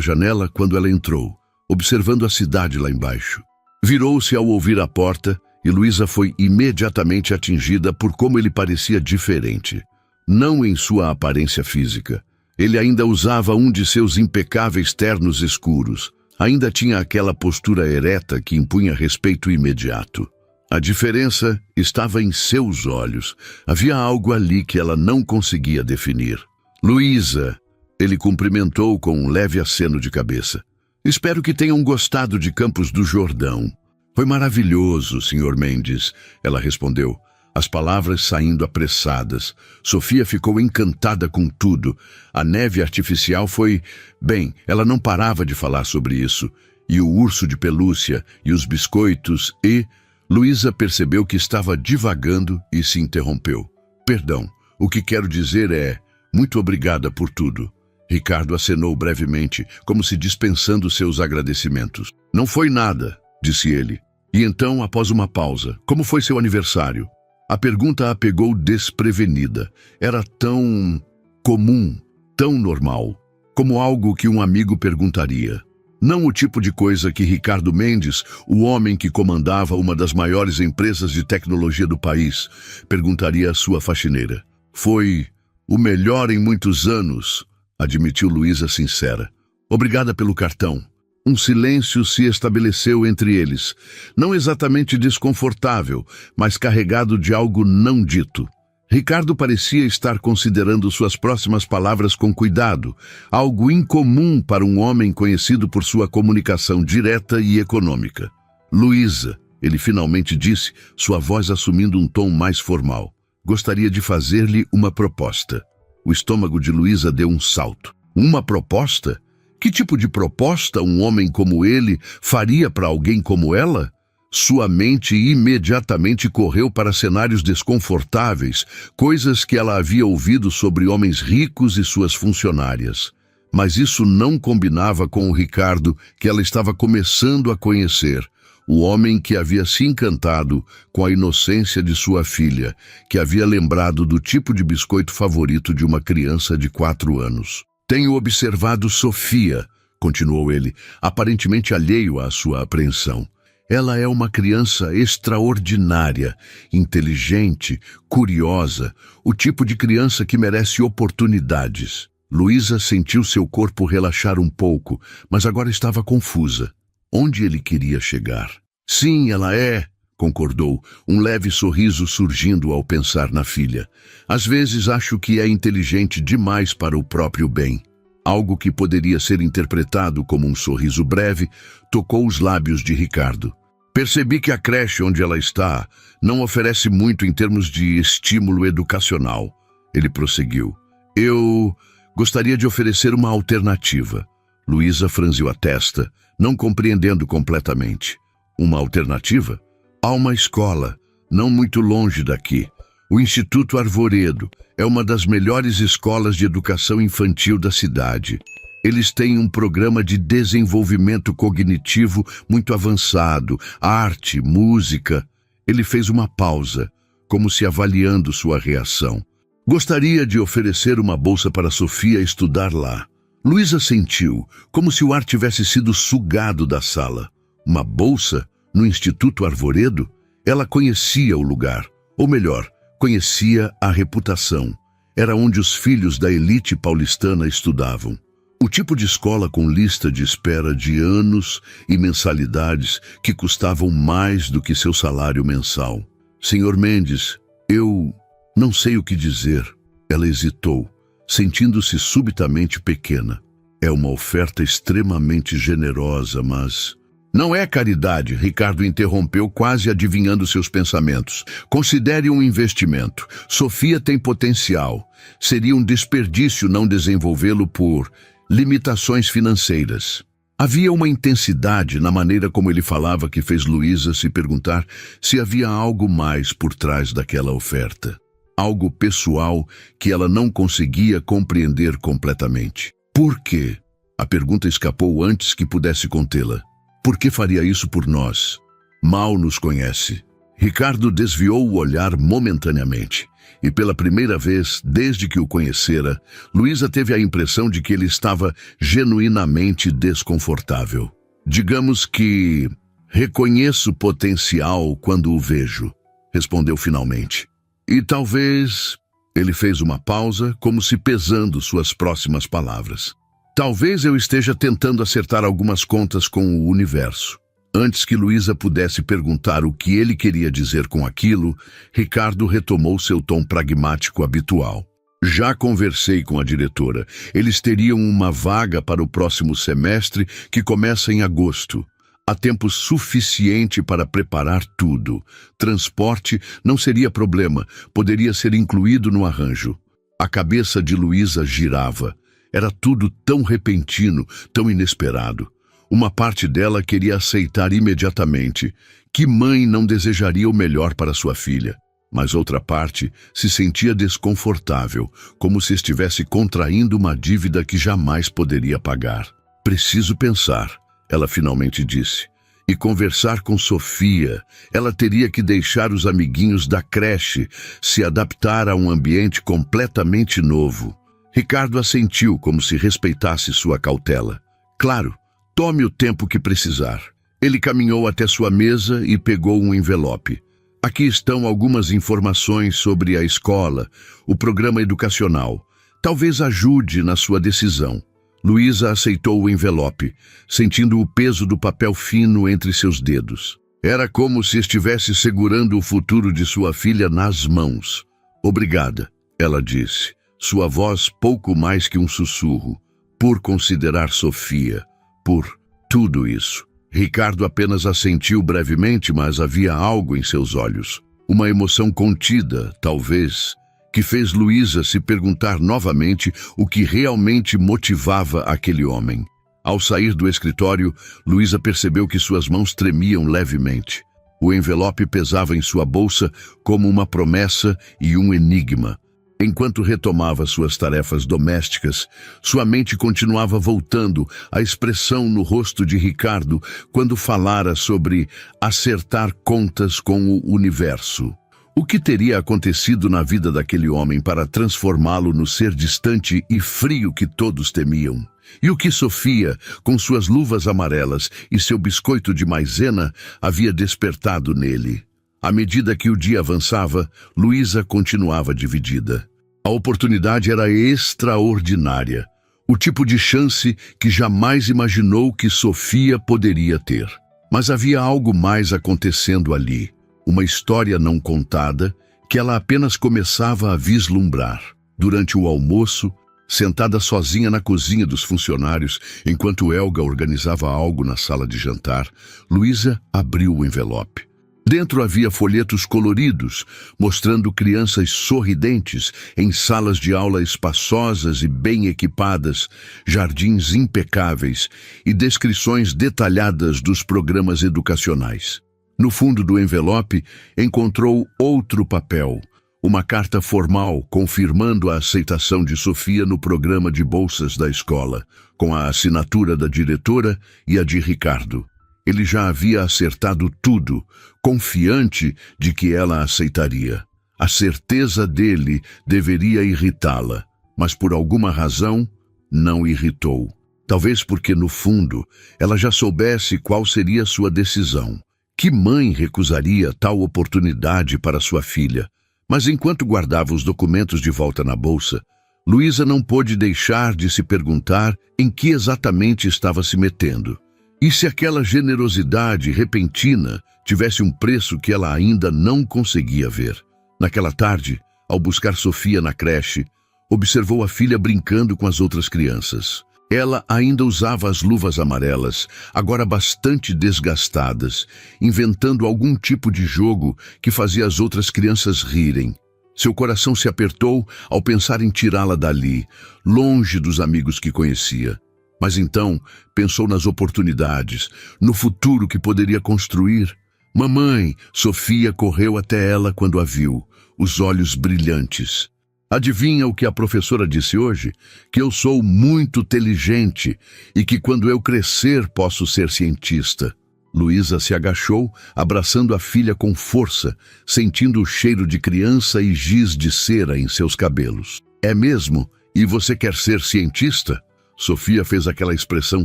janela quando ela entrou, observando a cidade lá embaixo. Virou-se ao ouvir a porta e Luísa foi imediatamente atingida por como ele parecia diferente. Não em sua aparência física. Ele ainda usava um de seus impecáveis ternos escuros. Ainda tinha aquela postura ereta que impunha respeito imediato. A diferença estava em seus olhos. Havia algo ali que ela não conseguia definir. Luísa, ele cumprimentou com um leve aceno de cabeça. Espero que tenham gostado de Campos do Jordão. Foi maravilhoso, Sr. Mendes, ela respondeu, as palavras saindo apressadas. Sofia ficou encantada com tudo. A neve artificial foi... Bem, ela não parava de falar sobre isso. E o urso de pelúcia, e os biscoitos, e... Luísa percebeu que estava divagando e se interrompeu. Perdão, o que quero dizer é... Muito obrigada por tudo. Ricardo acenou brevemente, como se dispensando seus agradecimentos. Não foi nada, disse ele. E então, após uma pausa, como foi seu aniversário? A pergunta a pegou desprevenida. Era tão comum, tão normal, como algo que um amigo perguntaria. Não o tipo de coisa que Ricardo Mendes, o homem que comandava uma das maiores empresas de tecnologia do país, perguntaria à sua faxineira. Foi o melhor em muitos anos, admitiu Luísa sincera. Obrigada pelo cartão. Um silêncio se estabeleceu entre eles, não exatamente desconfortável, mas carregado de algo não dito. Ricardo parecia estar considerando suas próximas palavras com cuidado, algo incomum para um homem conhecido por sua comunicação direta e econômica. Luísa, ele finalmente disse, sua voz assumindo um tom mais formal. Gostaria de fazer-lhe uma proposta. O estômago de Luísa deu um salto. Uma proposta? Que tipo de proposta um homem como ele faria para alguém como ela? Sua mente imediatamente correu para cenários desconfortáveis, coisas que ela havia ouvido sobre homens ricos e suas funcionárias. Mas isso não combinava com o Ricardo que ela estava começando a conhecer, o homem que havia se encantado com a inocência de sua filha, que havia lembrado do tipo de biscoito favorito de uma criança de 4 anos. Tenho observado Sofia, continuou ele, aparentemente alheio à sua apreensão. Ela é uma criança extraordinária, inteligente, curiosa, o tipo de criança que merece oportunidades. Luísa sentiu seu corpo relaxar um pouco, mas agora estava confusa. Onde ele queria chegar? Sim, ela é, concordou, um leve sorriso surgindo ao pensar na filha. Às vezes acho que é inteligente demais para o próprio bem. Algo que poderia ser interpretado como um sorriso breve tocou os lábios de Ricardo. Percebi que a creche onde ela está não oferece muito em termos de estímulo educacional. Ele prosseguiu. Eu gostaria de oferecer uma alternativa. Luísa franziu a testa, não compreendendo completamente. Uma alternativa? Há uma escola, não muito longe daqui. O Instituto Arvoredo é uma das melhores escolas de educação infantil da cidade. Eles têm um programa de desenvolvimento cognitivo muito avançado, arte, música. Ele fez uma pausa, como se avaliando sua reação. Gostaria de oferecer uma bolsa para Sofia estudar lá. Luísa sentiu, como se o ar tivesse sido sugado da sala. Uma bolsa no Instituto Arvoredo? Ela conhecia o lugar, ou melhor, conhecia a reputação. Era onde os filhos da elite paulistana estudavam. O tipo de escola com lista de espera de anos e mensalidades que custavam mais do que seu salário mensal. Senhor Mendes, eu não sei o que dizer. Ela hesitou, sentindo-se subitamente pequena. É uma oferta extremamente generosa, mas... Não é caridade, Ricardo interrompeu, quase adivinhando seus pensamentos. Considere um investimento. Sofia tem potencial. Seria um desperdício não desenvolvê-lo por limitações financeiras. Havia uma intensidade na maneira como ele falava que fez Luísa se perguntar se havia algo mais por trás daquela oferta. Algo pessoal que ela não conseguia compreender completamente. Por quê? A pergunta escapou antes que pudesse contê-la. Por que faria isso por nós? Mal nos conhece. Ricardo desviou o olhar momentaneamente. E pela primeira vez, desde que o conhecera, Luísa teve a impressão de que ele estava genuinamente desconfortável. Digamos que reconheço potencial quando o vejo, respondeu finalmente. E talvez... Ele fez uma pausa, como se pesando suas próximas palavras. Talvez eu esteja tentando acertar algumas contas com o universo. Antes que Luísa pudesse perguntar o que ele queria dizer com aquilo, Ricardo retomou seu tom pragmático habitual. Já conversei com a diretora. Eles teriam uma vaga para o próximo semestre, que começa em agosto. Há tempo suficiente para preparar tudo. Transporte não seria problema, poderia ser incluído no arranjo. A cabeça de Luísa girava. Era tudo tão repentino, tão inesperado. Uma parte dela queria aceitar imediatamente. Que mãe não desejaria o melhor para sua filha? Mas outra parte se sentia desconfortável, como se estivesse contraindo uma dívida que jamais poderia pagar. Preciso pensar, ela finalmente disse. E conversar com Sofia. Ela teria que deixar os amiguinhos da creche, se adaptar a um ambiente completamente novo. Ricardo assentiu como se respeitasse sua cautela. Claro. Tome o tempo que precisar. Ele caminhou até sua mesa e pegou um envelope. Aqui estão algumas informações sobre a escola, o programa educacional. Talvez ajude na sua decisão. Luísa aceitou o envelope, sentindo o peso do papel fino entre seus dedos. Era como se estivesse segurando o futuro de sua filha nas mãos. Obrigada, ela disse, sua voz pouco mais que um sussurro, por considerar Sofia. Por tudo isso. Ricardo apenas assentiu brevemente, mas havia algo em seus olhos. Uma emoção contida, talvez, que fez Luísa se perguntar novamente o que realmente motivava aquele homem. Ao sair do escritório, Luísa percebeu que suas mãos tremiam levemente. O envelope pesava em sua bolsa como uma promessa e um enigma. Enquanto retomava suas tarefas domésticas, sua mente continuava voltando à expressão no rosto de Ricardo quando falara sobre acertar contas com o universo. O que teria acontecido na vida daquele homem para transformá-lo no ser distante e frio que todos temiam? E o que Sofia, com suas luvas amarelas e seu biscoito de maisena, havia despertado nele? À medida que o dia avançava, Luísa continuava dividida. A oportunidade era extraordinária, o tipo de chance que jamais imaginou que Sofia poderia ter. Mas havia algo mais acontecendo ali, uma história não contada que ela apenas começava a vislumbrar. Durante o almoço, sentada sozinha na cozinha dos funcionários, enquanto Helga organizava algo na sala de jantar, Luísa abriu o envelope. Dentro havia folhetos coloridos, mostrando crianças sorridentes em salas de aula espaçosas e bem equipadas, jardins impecáveis e descrições detalhadas dos programas educacionais. No fundo do envelope, encontrou outro papel, uma carta formal confirmando a aceitação de Sofia no programa de bolsas da escola, com a assinatura da diretora e a de Ricardo. Ele já havia acertado tudo, confiante de que ela aceitaria. A certeza dele deveria irritá-la, mas por alguma razão não irritou. Talvez porque, no fundo, ela já soubesse qual seria sua decisão. Que mãe recusaria tal oportunidade para sua filha? Mas enquanto guardava os documentos de volta na bolsa, Luísa não pôde deixar de se perguntar em que exatamente estava se metendo. E se aquela generosidade repentina tivesse um preço que ela ainda não conseguia ver? Naquela tarde, ao buscar Sofia na creche, observou a filha brincando com as outras crianças. Ela ainda usava as luvas amarelas, agora bastante desgastadas, inventando algum tipo de jogo que fazia as outras crianças rirem. Seu coração se apertou ao pensar em tirá-la dali, longe dos amigos que conhecia. Mas então pensou nas oportunidades, no futuro que poderia construir. Mamãe, Sofia correu até ela quando a viu, os olhos brilhantes. Adivinha o que a professora disse hoje? Que eu sou muito inteligente e que quando eu crescer posso ser cientista. Luísa se agachou, abraçando a filha com força, sentindo o cheiro de criança e giz de cera em seus cabelos. É mesmo? E você quer ser cientista? Sofia fez aquela expressão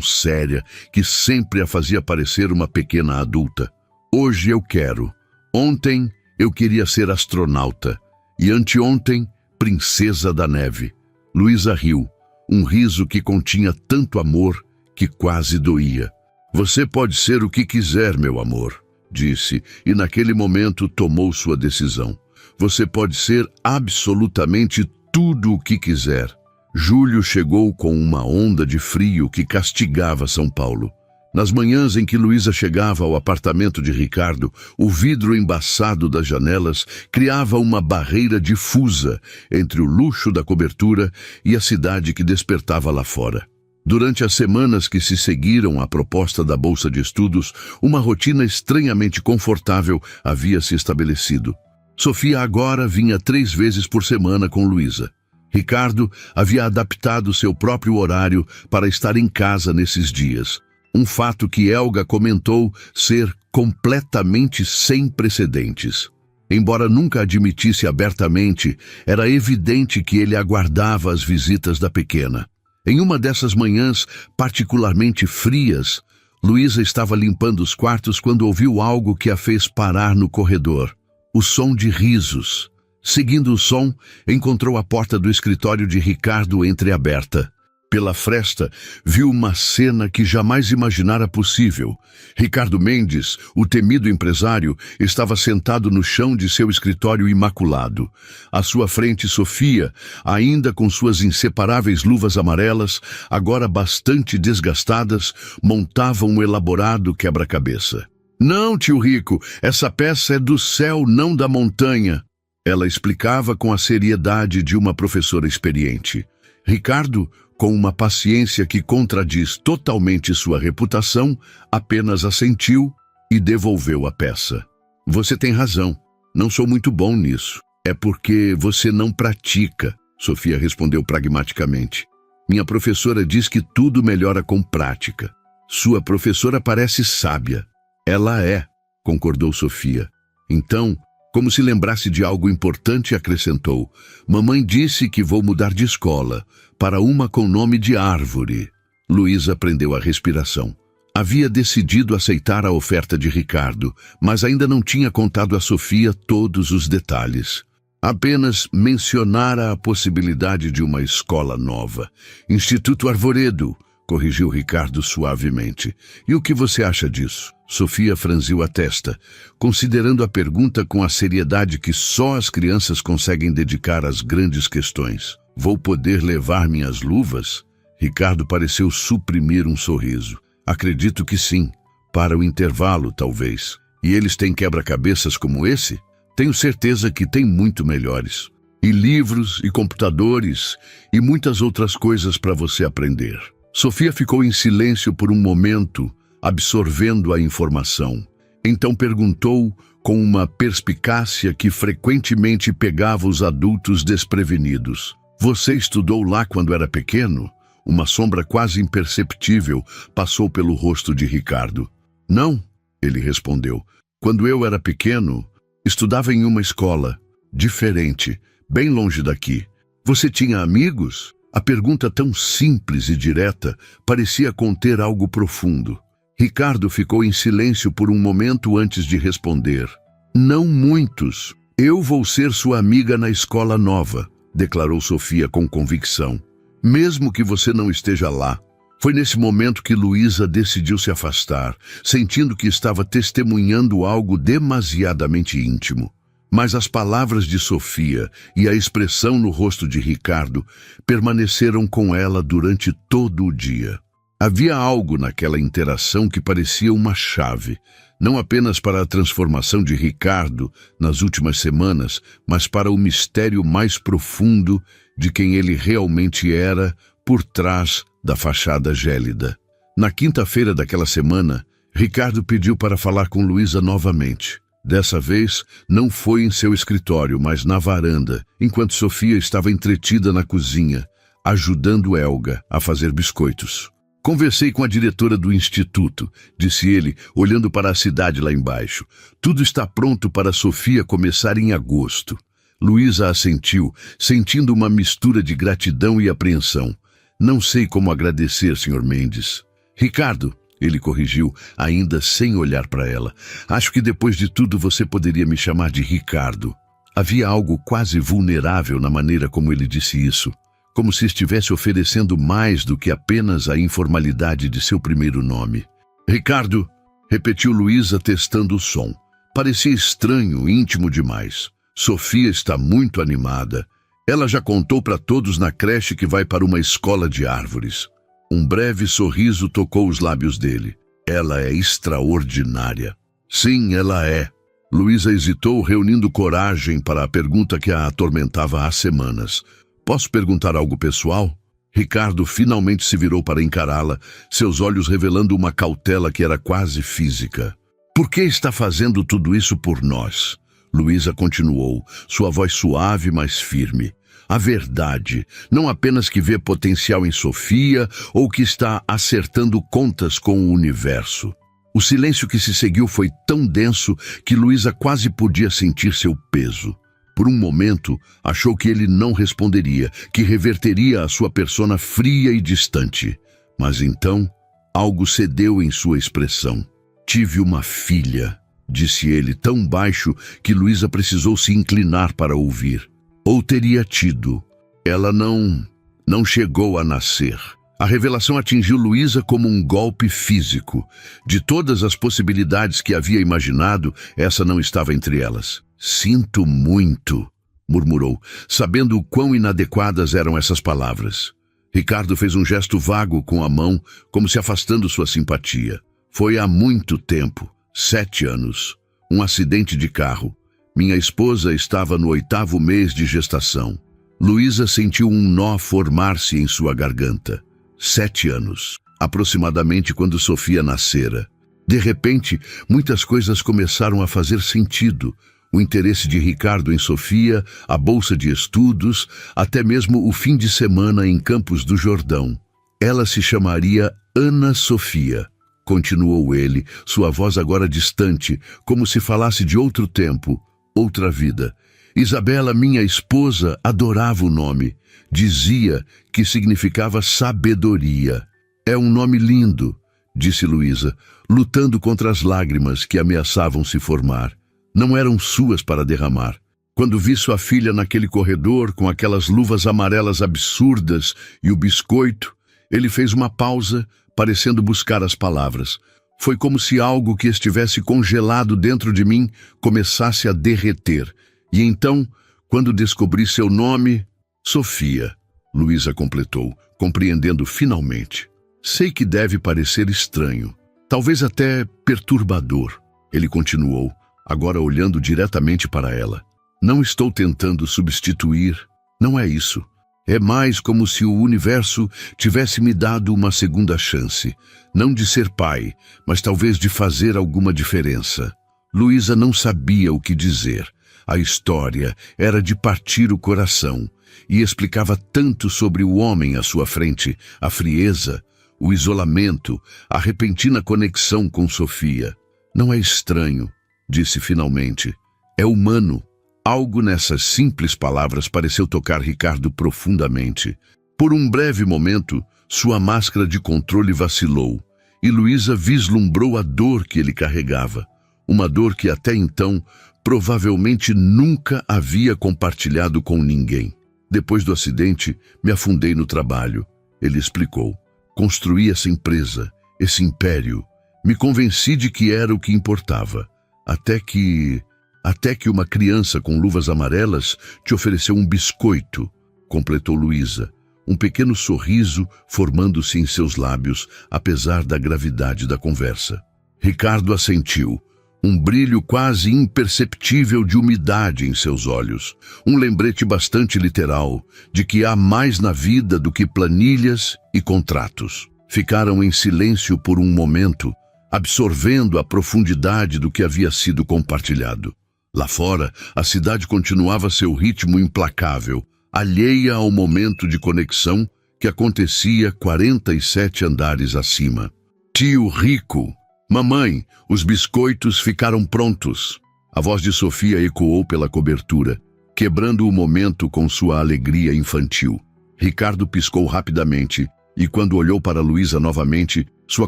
séria que sempre a fazia parecer uma pequena adulta. Hoje eu quero. Ontem eu queria ser astronauta. E anteontem, princesa da neve. Luísa riu, um riso que continha tanto amor que quase doía. Você pode ser o que quiser, meu amor, disse, e naquele momento tomou sua decisão. Você pode ser absolutamente tudo o que quiser. Julho chegou com uma onda de frio que castigava São Paulo. Nas manhãs em que Luísa chegava ao apartamento de Ricardo, o vidro embaçado das janelas criava uma barreira difusa entre o luxo da cobertura e a cidade que despertava lá fora. Durante as semanas que se seguiram à proposta da bolsa de estudos, uma rotina estranhamente confortável havia se estabelecido. Sofia agora vinha 3 vezes por semana com Luísa. Ricardo havia adaptado seu próprio horário para estar em casa nesses dias. Um fato que Helga comentou ser completamente sem precedentes. Embora nunca admitisse abertamente, era evidente que ele aguardava as visitas da pequena. Em uma dessas manhãs particularmente frias, Luísa estava limpando os quartos quando ouviu algo que a fez parar no corredor. O som de risos. Seguindo o som, encontrou a porta do escritório de Ricardo entreaberta. Pela fresta, viu uma cena que jamais imaginara possível. Ricardo Mendes, o temido empresário, estava sentado no chão de seu escritório imaculado. À sua frente, Sofia, ainda com suas inseparáveis luvas amarelas, agora bastante desgastadas, montava um elaborado quebra-cabeça. Não, tio Rico, essa peça é do céu, não da montanha. Ela explicava com a seriedade de uma professora experiente. Ricardo, com uma paciência que contradiz totalmente sua reputação, apenas assentiu e devolveu a peça. Você tem razão, não sou muito bom nisso. É porque você não pratica, Sofia respondeu pragmaticamente. Minha professora diz que tudo melhora com prática. Sua professora parece sábia. Ela é, concordou Sofia. Então, como se lembrasse de algo importante, acrescentou: mamãe disse que vou mudar de escola, para uma com nome de árvore. Luísa prendeu a respiração. Havia decidido aceitar a oferta de Ricardo, mas ainda não tinha contado a Sofia todos os detalhes. Apenas mencionara a possibilidade de uma escola nova. Instituto Arvoredo, corrigiu Ricardo suavemente. E o que você acha disso? Sofia franziu a testa, considerando a pergunta com a seriedade que só as crianças conseguem dedicar às grandes questões. Vou poder levar minhas luvas? Ricardo pareceu suprimir um sorriso. Acredito que sim. Para o intervalo, talvez. E eles têm quebra-cabeças como esse? Tenho certeza que tem muito melhores. E livros, e computadores, e muitas outras coisas para você aprender. Sofia ficou em silêncio por um momento, absorvendo a informação. Então perguntou com uma perspicácia que frequentemente pegava os adultos desprevenidos. Você estudou lá quando era pequeno? Uma sombra quase imperceptível passou pelo rosto de Ricardo. Não, ele respondeu. Quando eu era pequeno, estudava em uma escola diferente, bem longe daqui. Você tinha amigos? A pergunta tão simples e direta parecia conter algo profundo. Ricardo ficou em silêncio por um momento antes de responder. Não muitos. Eu vou ser sua amiga na escola nova, declarou Sofia com convicção. Mesmo que você não esteja lá. Foi nesse momento que Luísa decidiu se afastar, sentindo que estava testemunhando algo demasiadamente íntimo. Mas as palavras de Sofia e a expressão no rosto de Ricardo permaneceram com ela durante todo o dia. Havia algo naquela interação que parecia uma chave, não apenas para a transformação de Ricardo nas últimas semanas, mas para o mistério mais profundo de quem ele realmente era por trás da fachada gélida. Na quinta-feira daquela semana, Ricardo pediu para falar com Luísa novamente. Dessa vez, não foi em seu escritório, mas na varanda, enquanto Sofia estava entretida na cozinha, ajudando Helga a fazer biscoitos. Conversei com a diretora do instituto, disse ele, olhando para a cidade lá embaixo. Tudo está pronto para Sofia começar em agosto. Luísa assentiu, sentindo uma mistura de gratidão e apreensão. Não sei como agradecer, Sr. Mendes. Ricardo, ele corrigiu, ainda sem olhar para ela. Acho que depois de tudo você poderia me chamar de Ricardo. Havia algo quase vulnerável na maneira como ele disse isso. Como se estivesse oferecendo mais do que apenas a informalidade de seu primeiro nome. Ricardo, repetiu Luísa testando o som. Parecia estranho, íntimo demais. Sofia está muito animada. Ela já contou para todos na creche que vai para uma escola de árvores. Um breve sorriso tocou os lábios dele. Ela é extraordinária. Sim, ela é. Luísa hesitou, reunindo coragem para a pergunta que a atormentava há semanas. Posso perguntar algo pessoal? Ricardo finalmente se virou para encará-la, seus olhos revelando uma cautela que era quase física. Por que está fazendo tudo isso por nós? Luísa continuou, sua voz suave, mas firme. A verdade, não apenas que vê potencial em Sofia ou que está acertando contas com o universo. O silêncio que se seguiu foi tão denso que Luísa quase podia sentir seu peso. Por um momento, achou que ele não responderia, que reverteria a sua persona fria e distante. Mas então, algo cedeu em sua expressão. Tive uma filha, disse ele tão baixo que Luísa precisou se inclinar para ouvir. Ou teria tido. Ela não chegou a nascer. A revelação atingiu Luísa como um golpe físico. De todas as possibilidades que havia imaginado, essa não estava entre elas. Sinto muito, murmurou, sabendo o quão inadequadas eram essas palavras. Ricardo fez um gesto vago com a mão, como se afastando sua simpatia. Foi há muito tempo, 7 anos. Um acidente de carro. Minha esposa estava no 8º mês de gestação. Luísa sentiu um nó formar-se em sua garganta. 7 anos, aproximadamente quando Sofia nascera. De repente, muitas coisas começaram a fazer sentido. O interesse de Ricardo em Sofia, a bolsa de estudos, até mesmo o fim de semana em Campos do Jordão. Ela se chamaria Ana Sofia, continuou ele, sua voz agora distante, como se falasse de outro tempo, outra vida. Isabela, minha esposa, adorava o nome. Dizia que significava sabedoria. É um nome lindo, disse Luísa, lutando contra as lágrimas que ameaçavam se formar. Não eram suas para derramar. Quando vi sua filha naquele corredor com aquelas luvas amarelas absurdas e o biscoito, ele fez uma pausa, parecendo buscar as palavras. Foi como se algo que estivesse congelado dentro de mim começasse a derreter. E então, quando descobri seu nome... Sofia, Luísa completou, compreendendo finalmente. Sei que deve parecer estranho, talvez até perturbador. Ele continuou, agora olhando diretamente para ela. Não estou tentando substituir, não é isso. É mais como se o universo tivesse me dado uma segunda chance. Não de ser pai, mas talvez de fazer alguma diferença. Luísa não sabia o que dizer. A história era de partir o coração e explicava tanto sobre o homem à sua frente, a frieza, o isolamento, a repentina conexão com Sofia. Não é estranho, disse finalmente. É humano. Algo nessas simples palavras pareceu tocar Ricardo profundamente. Por um breve momento, sua máscara de controle vacilou e Luísa vislumbrou a dor que ele carregava. Uma dor que até então provavelmente nunca havia compartilhado com ninguém. Depois do acidente, me afundei no trabalho, ele explicou. Construí essa empresa, esse império. Me convenci de que era o que importava. Até que uma criança com luvas amarelas te ofereceu um biscoito, completou Luísa, um pequeno sorriso formando-se em seus lábios, apesar da gravidade da conversa. Ricardo assentiu, um brilho quase imperceptível de umidade em seus olhos, um lembrete bastante literal de que há mais na vida do que planilhas e contratos. Ficaram em silêncio por um momento, absorvendo a profundidade do que havia sido compartilhado. Lá fora, a cidade continuava seu ritmo implacável, alheia ao momento de conexão que acontecia 47 andares acima. Tio Rico, mamãe, os biscoitos ficaram prontos. A voz de Sofia ecoou pela cobertura, quebrando o momento com sua alegria infantil. Ricardo piscou rapidamente e, quando olhou para Luísa novamente, sua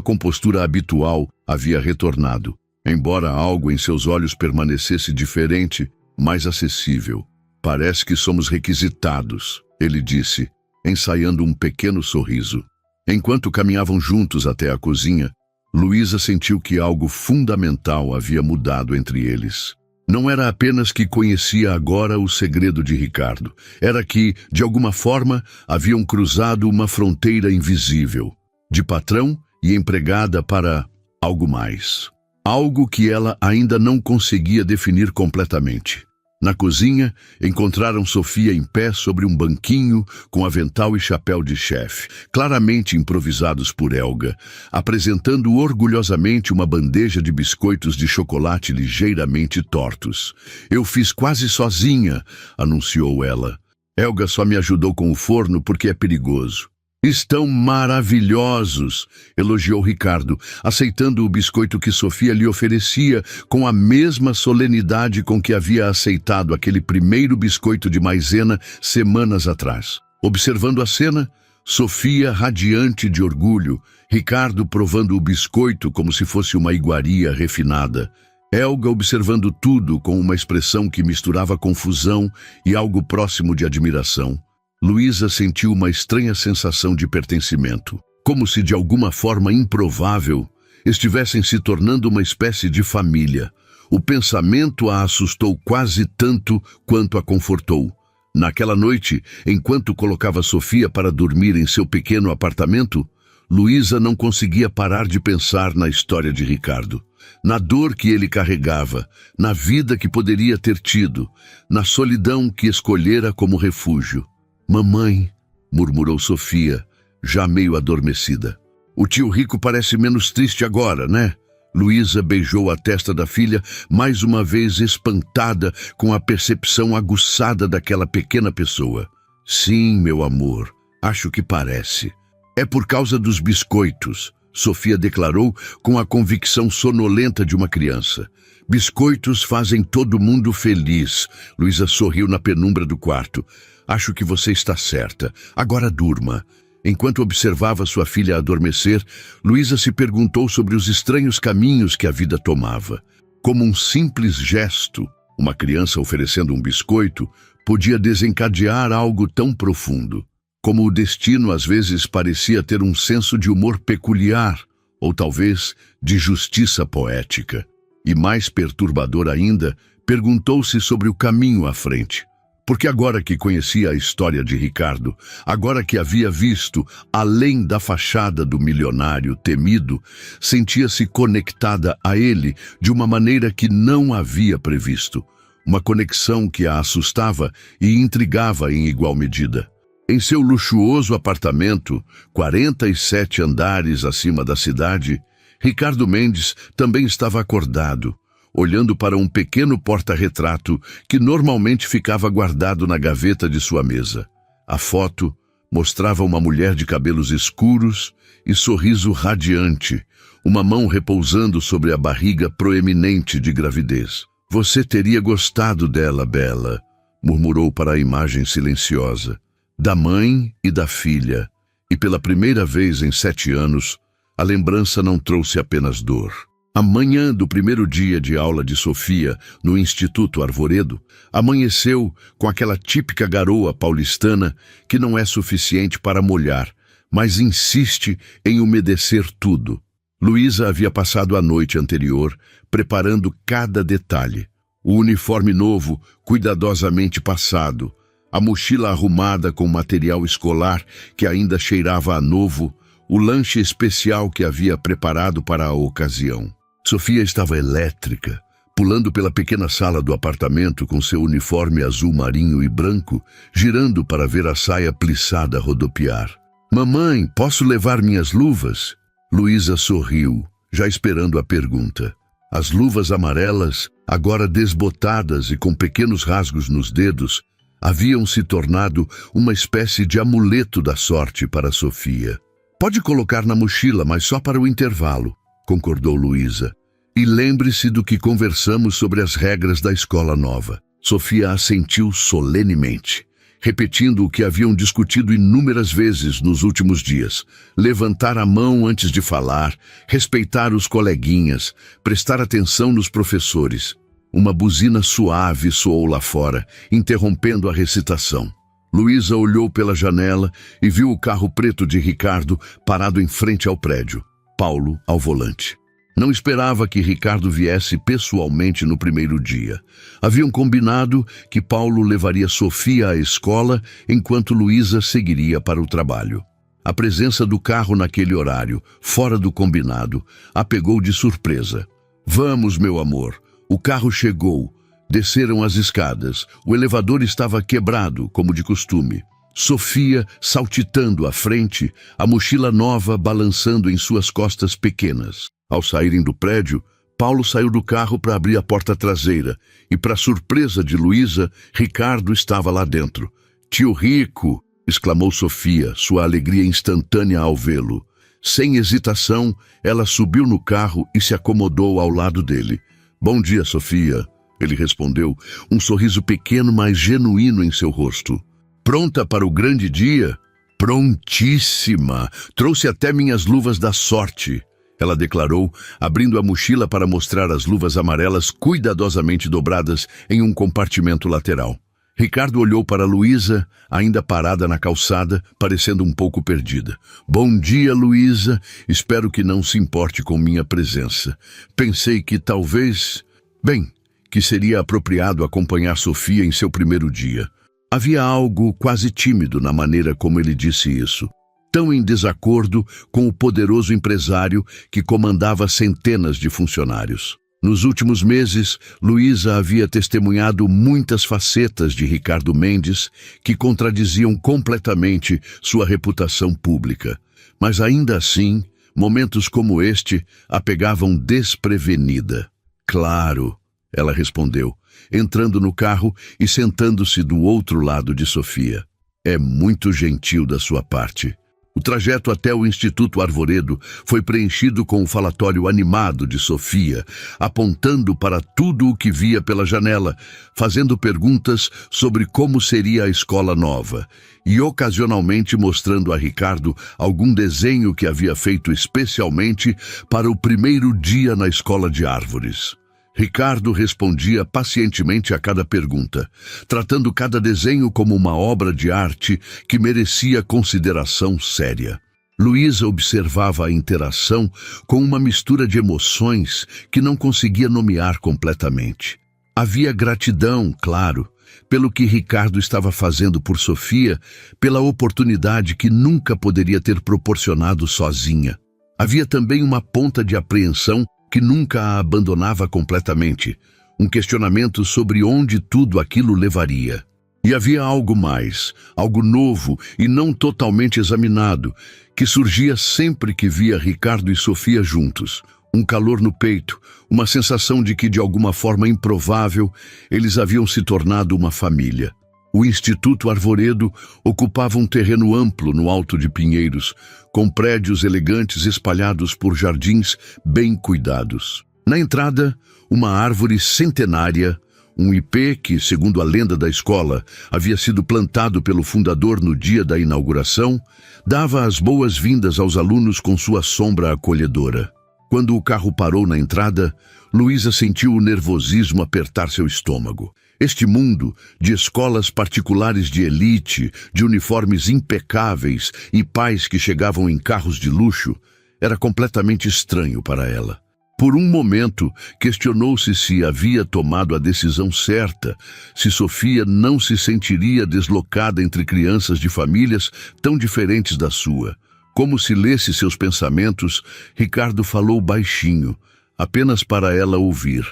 compostura habitual havia retornado, embora algo em seus olhos permanecesse diferente, mais acessível. Parece que somos requisitados, ele disse, ensaiando um pequeno sorriso. Enquanto caminhavam juntos até a cozinha, Luísa sentiu que algo fundamental havia mudado entre eles. Não era apenas que conhecia agora o segredo de Ricardo, era que, de alguma forma, haviam cruzado uma fronteira invisível, de patrão e empregada para algo mais. Algo que ela ainda não conseguia definir completamente. Na cozinha, encontraram Sofia em pé sobre um banquinho com avental e chapéu de chefe, claramente improvisados por Helga, apresentando orgulhosamente uma bandeja de biscoitos de chocolate ligeiramente tortos. "Eu fiz quase sozinha", anunciou ela. "Helga só me ajudou com o forno porque é perigoso." "Estão maravilhosos", elogiou Ricardo, aceitando o biscoito que Sofia lhe oferecia com a mesma solenidade com que havia aceitado aquele primeiro biscoito de maisena semanas atrás. Observando a cena, Sofia radiante de orgulho, Ricardo provando o biscoito como se fosse uma iguaria refinada, Helga observando tudo com uma expressão que misturava confusão e algo próximo de admiração. Luísa sentiu uma estranha sensação de pertencimento, como se de alguma forma improvável estivessem se tornando uma espécie de família. O pensamento a assustou quase tanto quanto a confortou. Naquela noite, enquanto colocava Sofia para dormir em seu pequeno apartamento, Luísa não conseguia parar de pensar na história de Ricardo, na dor que ele carregava, na vida que poderia ter tido, na solidão que escolhera como refúgio. "Mamãe", murmurou Sofia, já meio adormecida. "O tio Rico parece menos triste agora, né?" Luísa beijou a testa da filha, mais uma vez espantada com a percepção aguçada daquela pequena pessoa. "Sim, meu amor, acho que parece. É por causa dos biscoitos", Sofia declarou com a convicção sonolenta de uma criança. "Biscoitos fazem todo mundo feliz." Luísa sorriu na penumbra do quarto. "Acho que você está certa. Agora durma." Enquanto observava sua filha adormecer, Luísa se perguntou sobre os estranhos caminhos que a vida tomava. Como um simples gesto, uma criança oferecendo um biscoito, podia desencadear algo tão profundo. Como o destino às vezes parecia ter um senso de humor peculiar, ou talvez de justiça poética. E mais perturbador ainda, perguntou-se sobre o caminho à frente. Porque agora que conhecia a história de Ricardo, agora que havia visto além da fachada do milionário temido, sentia-se conectada a ele de uma maneira que não havia previsto. Uma conexão que a assustava e intrigava em igual medida. Em seu luxuoso apartamento, 47 andares acima da cidade, Ricardo Mendes também estava acordado, olhando para um pequeno porta-retrato que normalmente ficava guardado na gaveta de sua mesa. A foto mostrava uma mulher de cabelos escuros e sorriso radiante, uma mão repousando sobre a barriga proeminente de gravidez. "Você teria gostado dela, Bela", murmurou para a imagem silenciosa. Da mãe e da filha, e pela primeira vez em 7 anos, a lembrança não trouxe apenas dor. A manhã do primeiro dia de aula de Sofia no Instituto Arvoredo amanheceu com aquela típica garoa paulistana que não é suficiente para molhar, mas insiste em umedecer tudo. Luísa havia passado a noite anterior preparando cada detalhe. O uniforme novo, cuidadosamente passado, a mochila arrumada com material escolar que ainda cheirava a novo, o lanche especial que havia preparado para a ocasião. Sofia estava elétrica, pulando pela pequena sala do apartamento com seu uniforme azul marinho e branco, girando para ver a saia plissada rodopiar. Mamãe, posso levar minhas luvas? Luísa sorriu, já esperando a pergunta. As luvas amarelas, agora desbotadas e com pequenos rasgos nos dedos, haviam se tornado uma espécie de amuleto da sorte para Sofia. Pode colocar na mochila, mas só para o intervalo, concordou Luísa. E lembre-se do que conversamos sobre as regras da escola nova. Sofia assentiu solenemente, repetindo o que haviam discutido inúmeras vezes nos últimos dias. Levantar a mão antes de falar, respeitar os coleguinhas, prestar atenção nos professores. Uma buzina suave soou lá fora, interrompendo a recitação. Luísa olhou pela janela e viu o carro preto de Ricardo parado em frente ao prédio. Paulo ao volante. Não esperava que Ricardo viesse pessoalmente no primeiro dia. Haviam combinado que Paulo levaria Sofia à escola enquanto Luísa seguiria para o trabalho. A presença do carro naquele horário, fora do combinado, a pegou de surpresa. Vamos, meu amor. O carro chegou. Desceram as escadas. O elevador estava quebrado, como de costume. Sofia saltitando à frente, a mochila nova balançando em suas costas pequenas. Ao saírem do prédio, Paulo saiu do carro para abrir a porta traseira e, para surpresa de Luísa, Ricardo estava lá dentro. Tio Rico! Exclamou Sofia, sua alegria instantânea ao vê-lo. Sem hesitação, ela subiu no carro e se acomodou ao lado dele. Bom dia, Sofia, ele respondeu, um sorriso pequeno, mas genuíno em seu rosto. Pronta para o grande dia? Prontíssima! Trouxe até minhas luvas da sorte, ela declarou, abrindo a mochila para mostrar as luvas amarelas cuidadosamente dobradas em um compartimento lateral. Ricardo olhou para Luísa, ainda parada na calçada, parecendo um pouco perdida. Bom dia, Luísa. Espero que não se importe com minha presença. Pensei que talvez... Bem, que seria apropriado acompanhar Sofia em seu primeiro dia. Havia algo quase tímido na maneira como ele disse isso. Tão em desacordo com o poderoso empresário que comandava centenas de funcionários. Nos últimos meses, Luísa havia testemunhado muitas facetas de Ricardo Mendes que contradiziam completamente sua reputação pública. Mas ainda assim, momentos como este a pegavam desprevenida. Claro, ela respondeu, entrando no carro e sentando-se do outro lado de Sofia. É muito gentil da sua parte. O trajeto até o Instituto Arvoredo foi preenchido com o falatório animado de Sofia, apontando para tudo o que via pela janela, fazendo perguntas sobre como seria a escola nova e ocasionalmente mostrando a Ricardo algum desenho que havia feito especialmente para o primeiro dia na escola de árvores. Ricardo respondia pacientemente a cada pergunta, tratando cada desenho como uma obra de arte que merecia consideração séria. Luísa observava a interação com uma mistura de emoções que não conseguia nomear completamente. Havia gratidão, claro, pelo que Ricardo estava fazendo por Sofia, pela oportunidade que nunca poderia ter proporcionado sozinha. Havia também uma ponta de apreensão que nunca a abandonava completamente, um questionamento sobre onde tudo aquilo levaria. E havia algo mais, algo novo e não totalmente examinado, que surgia sempre que via Ricardo e Sofia juntos. Um calor no peito, uma sensação de que, de alguma forma improvável, eles haviam se tornado uma família. O Instituto Arvoredo ocupava um terreno amplo no alto de Pinheiros, com prédios elegantes espalhados por jardins bem cuidados. Na entrada, uma árvore centenária, um ipê que, segundo a lenda da escola, havia sido plantado pelo fundador no dia da inauguração, dava as boas-vindas aos alunos com sua sombra acolhedora. Quando o carro parou na entrada, Luísa sentiu o nervosismo apertar seu estômago. Este mundo de escolas particulares de elite, de uniformes impecáveis e pais que chegavam em carros de luxo, era completamente estranho para ela. Por um momento, questionou-se se havia tomado a decisão certa, se Sofia não se sentiria deslocada entre crianças de famílias tão diferentes da sua. Como se lesse seus pensamentos, Ricardo falou baixinho, apenas para ela ouvir.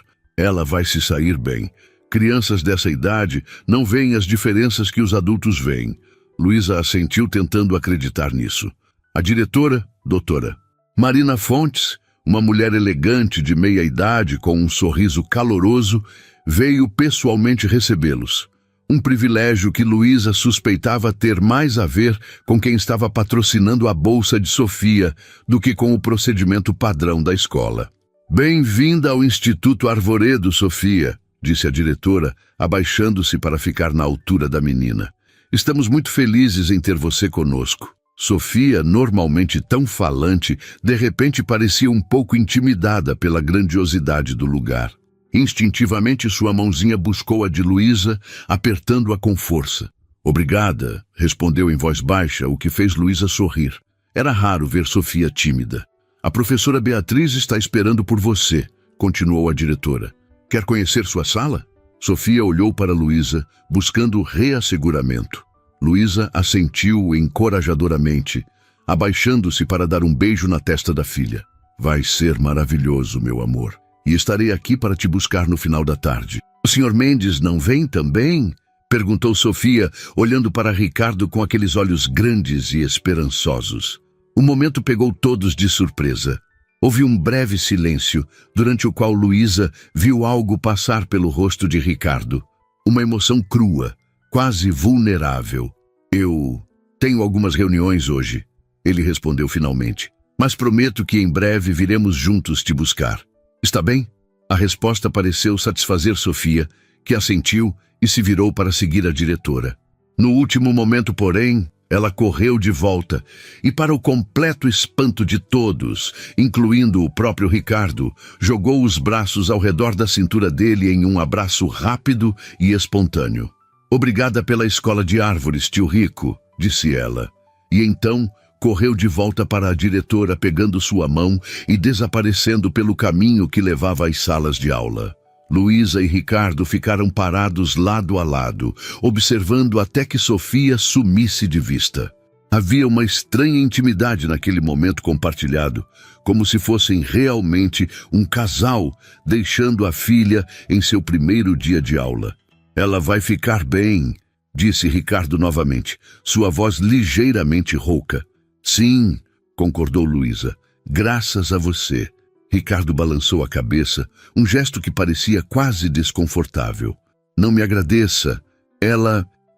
Ela vai se sair bem. Crianças dessa idade não veem as diferenças que os adultos veem. Luísa assentiu tentando acreditar nisso. A diretora, doutora Marina Fontes, uma mulher elegante de meia idade com um sorriso caloroso, veio pessoalmente recebê-los. Um privilégio que Luísa suspeitava ter mais a ver com quem estava patrocinando a bolsa de Sofia do que com o procedimento padrão da escola. Bem-vinda ao Instituto Arvoredo, Sofia, disse a diretora, abaixando-se para ficar na altura da menina. Estamos muito felizes em ter você conosco. Sofia, normalmente tão falante, de repente parecia um pouco intimidada pela grandiosidade do lugar. Instintivamente, sua mãozinha buscou a de Luísa, apertando-a com força. Obrigada, respondeu em voz baixa, o que fez Luísa sorrir. Era raro ver Sofia tímida. A professora Beatriz está esperando por você, continuou a diretora. Quer conhecer sua sala? Sofia olhou para Luísa, buscando reasseguramento. Luísa assentiu encorajadoramente, abaixando-se para dar um beijo na testa da filha. Vai ser maravilhoso, meu amor. E estarei aqui para te buscar no final da tarde. O Sr. Mendes não vem também? Perguntou Sofia, olhando para Ricardo com aqueles olhos grandes e esperançosos. O momento pegou todos de surpresa. Houve um breve silêncio, durante o qual Luísa viu algo passar pelo rosto de Ricardo. Uma emoção crua, quase vulnerável. Eu tenho algumas reuniões hoje, ele respondeu finalmente. Mas prometo que em breve viremos juntos te buscar. Está bem? A resposta pareceu satisfazer Sofia, que assentiu e se virou para seguir a diretora. No último momento, porém, ela correu de volta e, para o completo espanto de todos, incluindo o próprio Ricardo, jogou os braços ao redor da cintura dele em um abraço rápido e espontâneo. Obrigada pela escola de árvores, tio Rico, disse ela. E então correu de volta para a diretora pegando sua mão e desaparecendo pelo caminho que levava às salas de aula. Luísa e Ricardo ficaram parados lado a lado, observando até que Sofia sumisse de vista. Havia uma estranha intimidade naquele momento compartilhado, como se fossem realmente um casal deixando a filha em seu primeiro dia de aula. Ela vai ficar bem, disse Ricardo novamente, sua voz ligeiramente rouca. Sim, concordou Luísa, graças a você. Ricardo balançou a cabeça, um gesto que parecia quase desconfortável. Não me agradeça.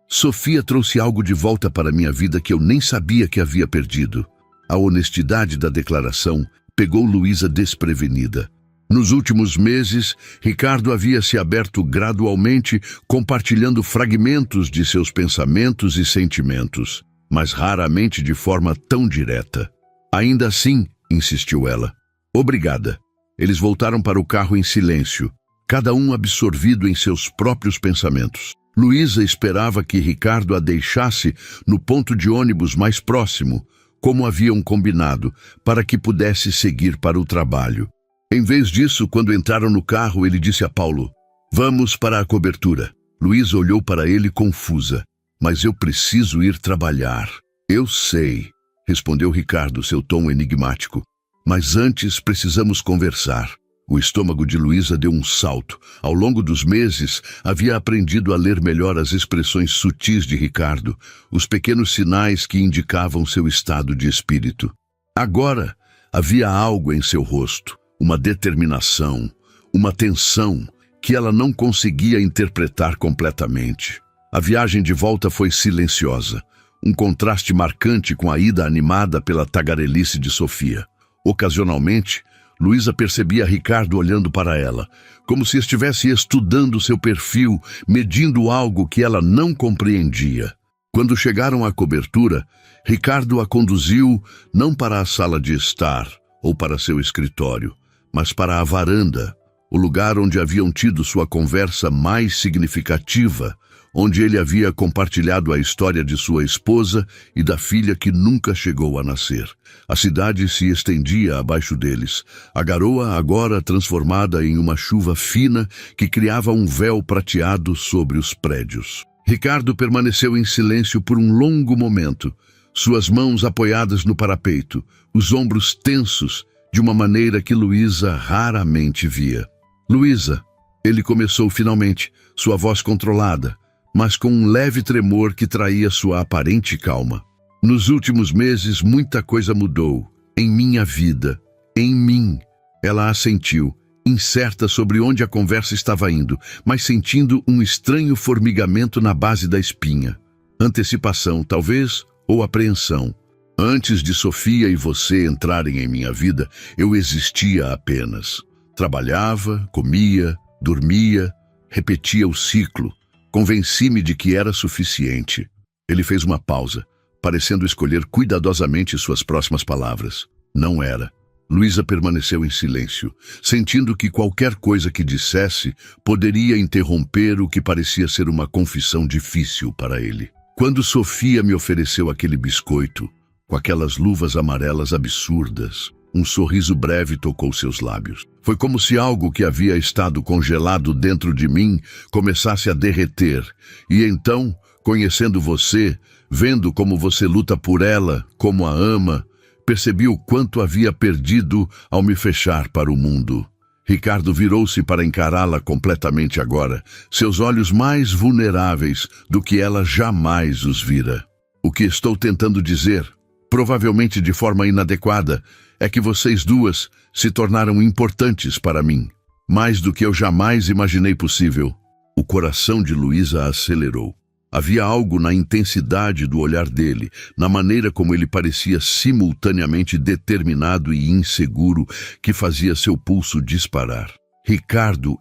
Sofia trouxe algo de volta para minha vida que eu nem sabia que havia perdido. A honestidade da declaração pegou Luísa desprevenida. Nos últimos meses, Ricardo havia se aberto gradualmente, compartilhando fragmentos de seus pensamentos e sentimentos, mas raramente de forma tão direta. Ainda assim, insistiu ela. Obrigada. Eles voltaram para o carro em silêncio, cada um absorvido em seus próprios pensamentos. Luísa esperava que Ricardo a deixasse no ponto de ônibus mais próximo, como haviam combinado, para que pudesse seguir para o trabalho. Em vez disso, quando entraram no carro, ele disse a Paulo, vamos para a cobertura. Luísa olhou para ele confusa. Mas eu preciso ir trabalhar. Eu sei, respondeu Ricardo, seu tom enigmático. Mas antes precisamos conversar. O estômago de Luísa deu um salto. Ao longo dos meses, havia aprendido a ler melhor as expressões sutis de Ricardo, os pequenos sinais que indicavam seu estado de espírito. Agora, havia algo em seu rosto, uma determinação, uma tensão que ela não conseguia interpretar completamente. A viagem de volta foi silenciosa, um contraste marcante com a ida animada pela tagarelice de Sofia. Ocasionalmente, Luísa percebia Ricardo olhando para ela, como se estivesse estudando seu perfil, medindo algo que ela não compreendia. Quando chegaram à cobertura, Ricardo a conduziu não para a sala de estar ou para seu escritório, mas para a varanda, o lugar onde haviam tido sua conversa mais significativa, onde ele havia compartilhado a história de sua esposa e da filha que nunca chegou a nascer. A cidade se estendia abaixo deles, a garoa agora transformada em uma chuva fina que criava um véu prateado sobre os prédios. Ricardo permaneceu em silêncio por um longo momento, suas mãos apoiadas no parapeito, os ombros tensos, de uma maneira que Luísa raramente via. Luísa, Ele começou finalmente, sua voz controlada, mas com um leve tremor que traía sua aparente calma. Nos últimos meses, muita coisa mudou. Em minha vida. Em mim. Ela assentiu, incerta sobre onde a conversa estava indo, mas sentindo um estranho formigamento na base da espinha. Antecipação, talvez, ou apreensão. Antes de Sofia e você entrarem em minha vida, eu existia apenas. Trabalhava, comia, dormia, repetia o ciclo. Convenci-me de que era suficiente. Ele fez uma pausa, parecendo escolher cuidadosamente suas próximas palavras. Não era. Luísa permaneceu em silêncio, sentindo que qualquer coisa que dissesse poderia interromper o que parecia ser uma confissão difícil para ele. Quando Sofia me ofereceu aquele biscoito, com aquelas luvas amarelas absurdas, um sorriso breve tocou seus lábios. Foi como se algo que havia estado congelado dentro de mim começasse a derreter. E então, conhecendo você, vendo como você luta por ela, como a ama, percebi o quanto havia perdido ao me fechar para o mundo. Ricardo virou-se para encará-la completamente agora, seus olhos mais vulneráveis do que ela jamais os vira. O que estou tentando dizer, provavelmente de forma inadequada, é que vocês duas se tornaram importantes para mim, mais do que eu jamais imaginei possível. O coração de Luísa acelerou. Havia algo na intensidade do olhar dele, na maneira como ele parecia simultaneamente determinado e inseguro, que fazia seu pulso disparar. Ricardo,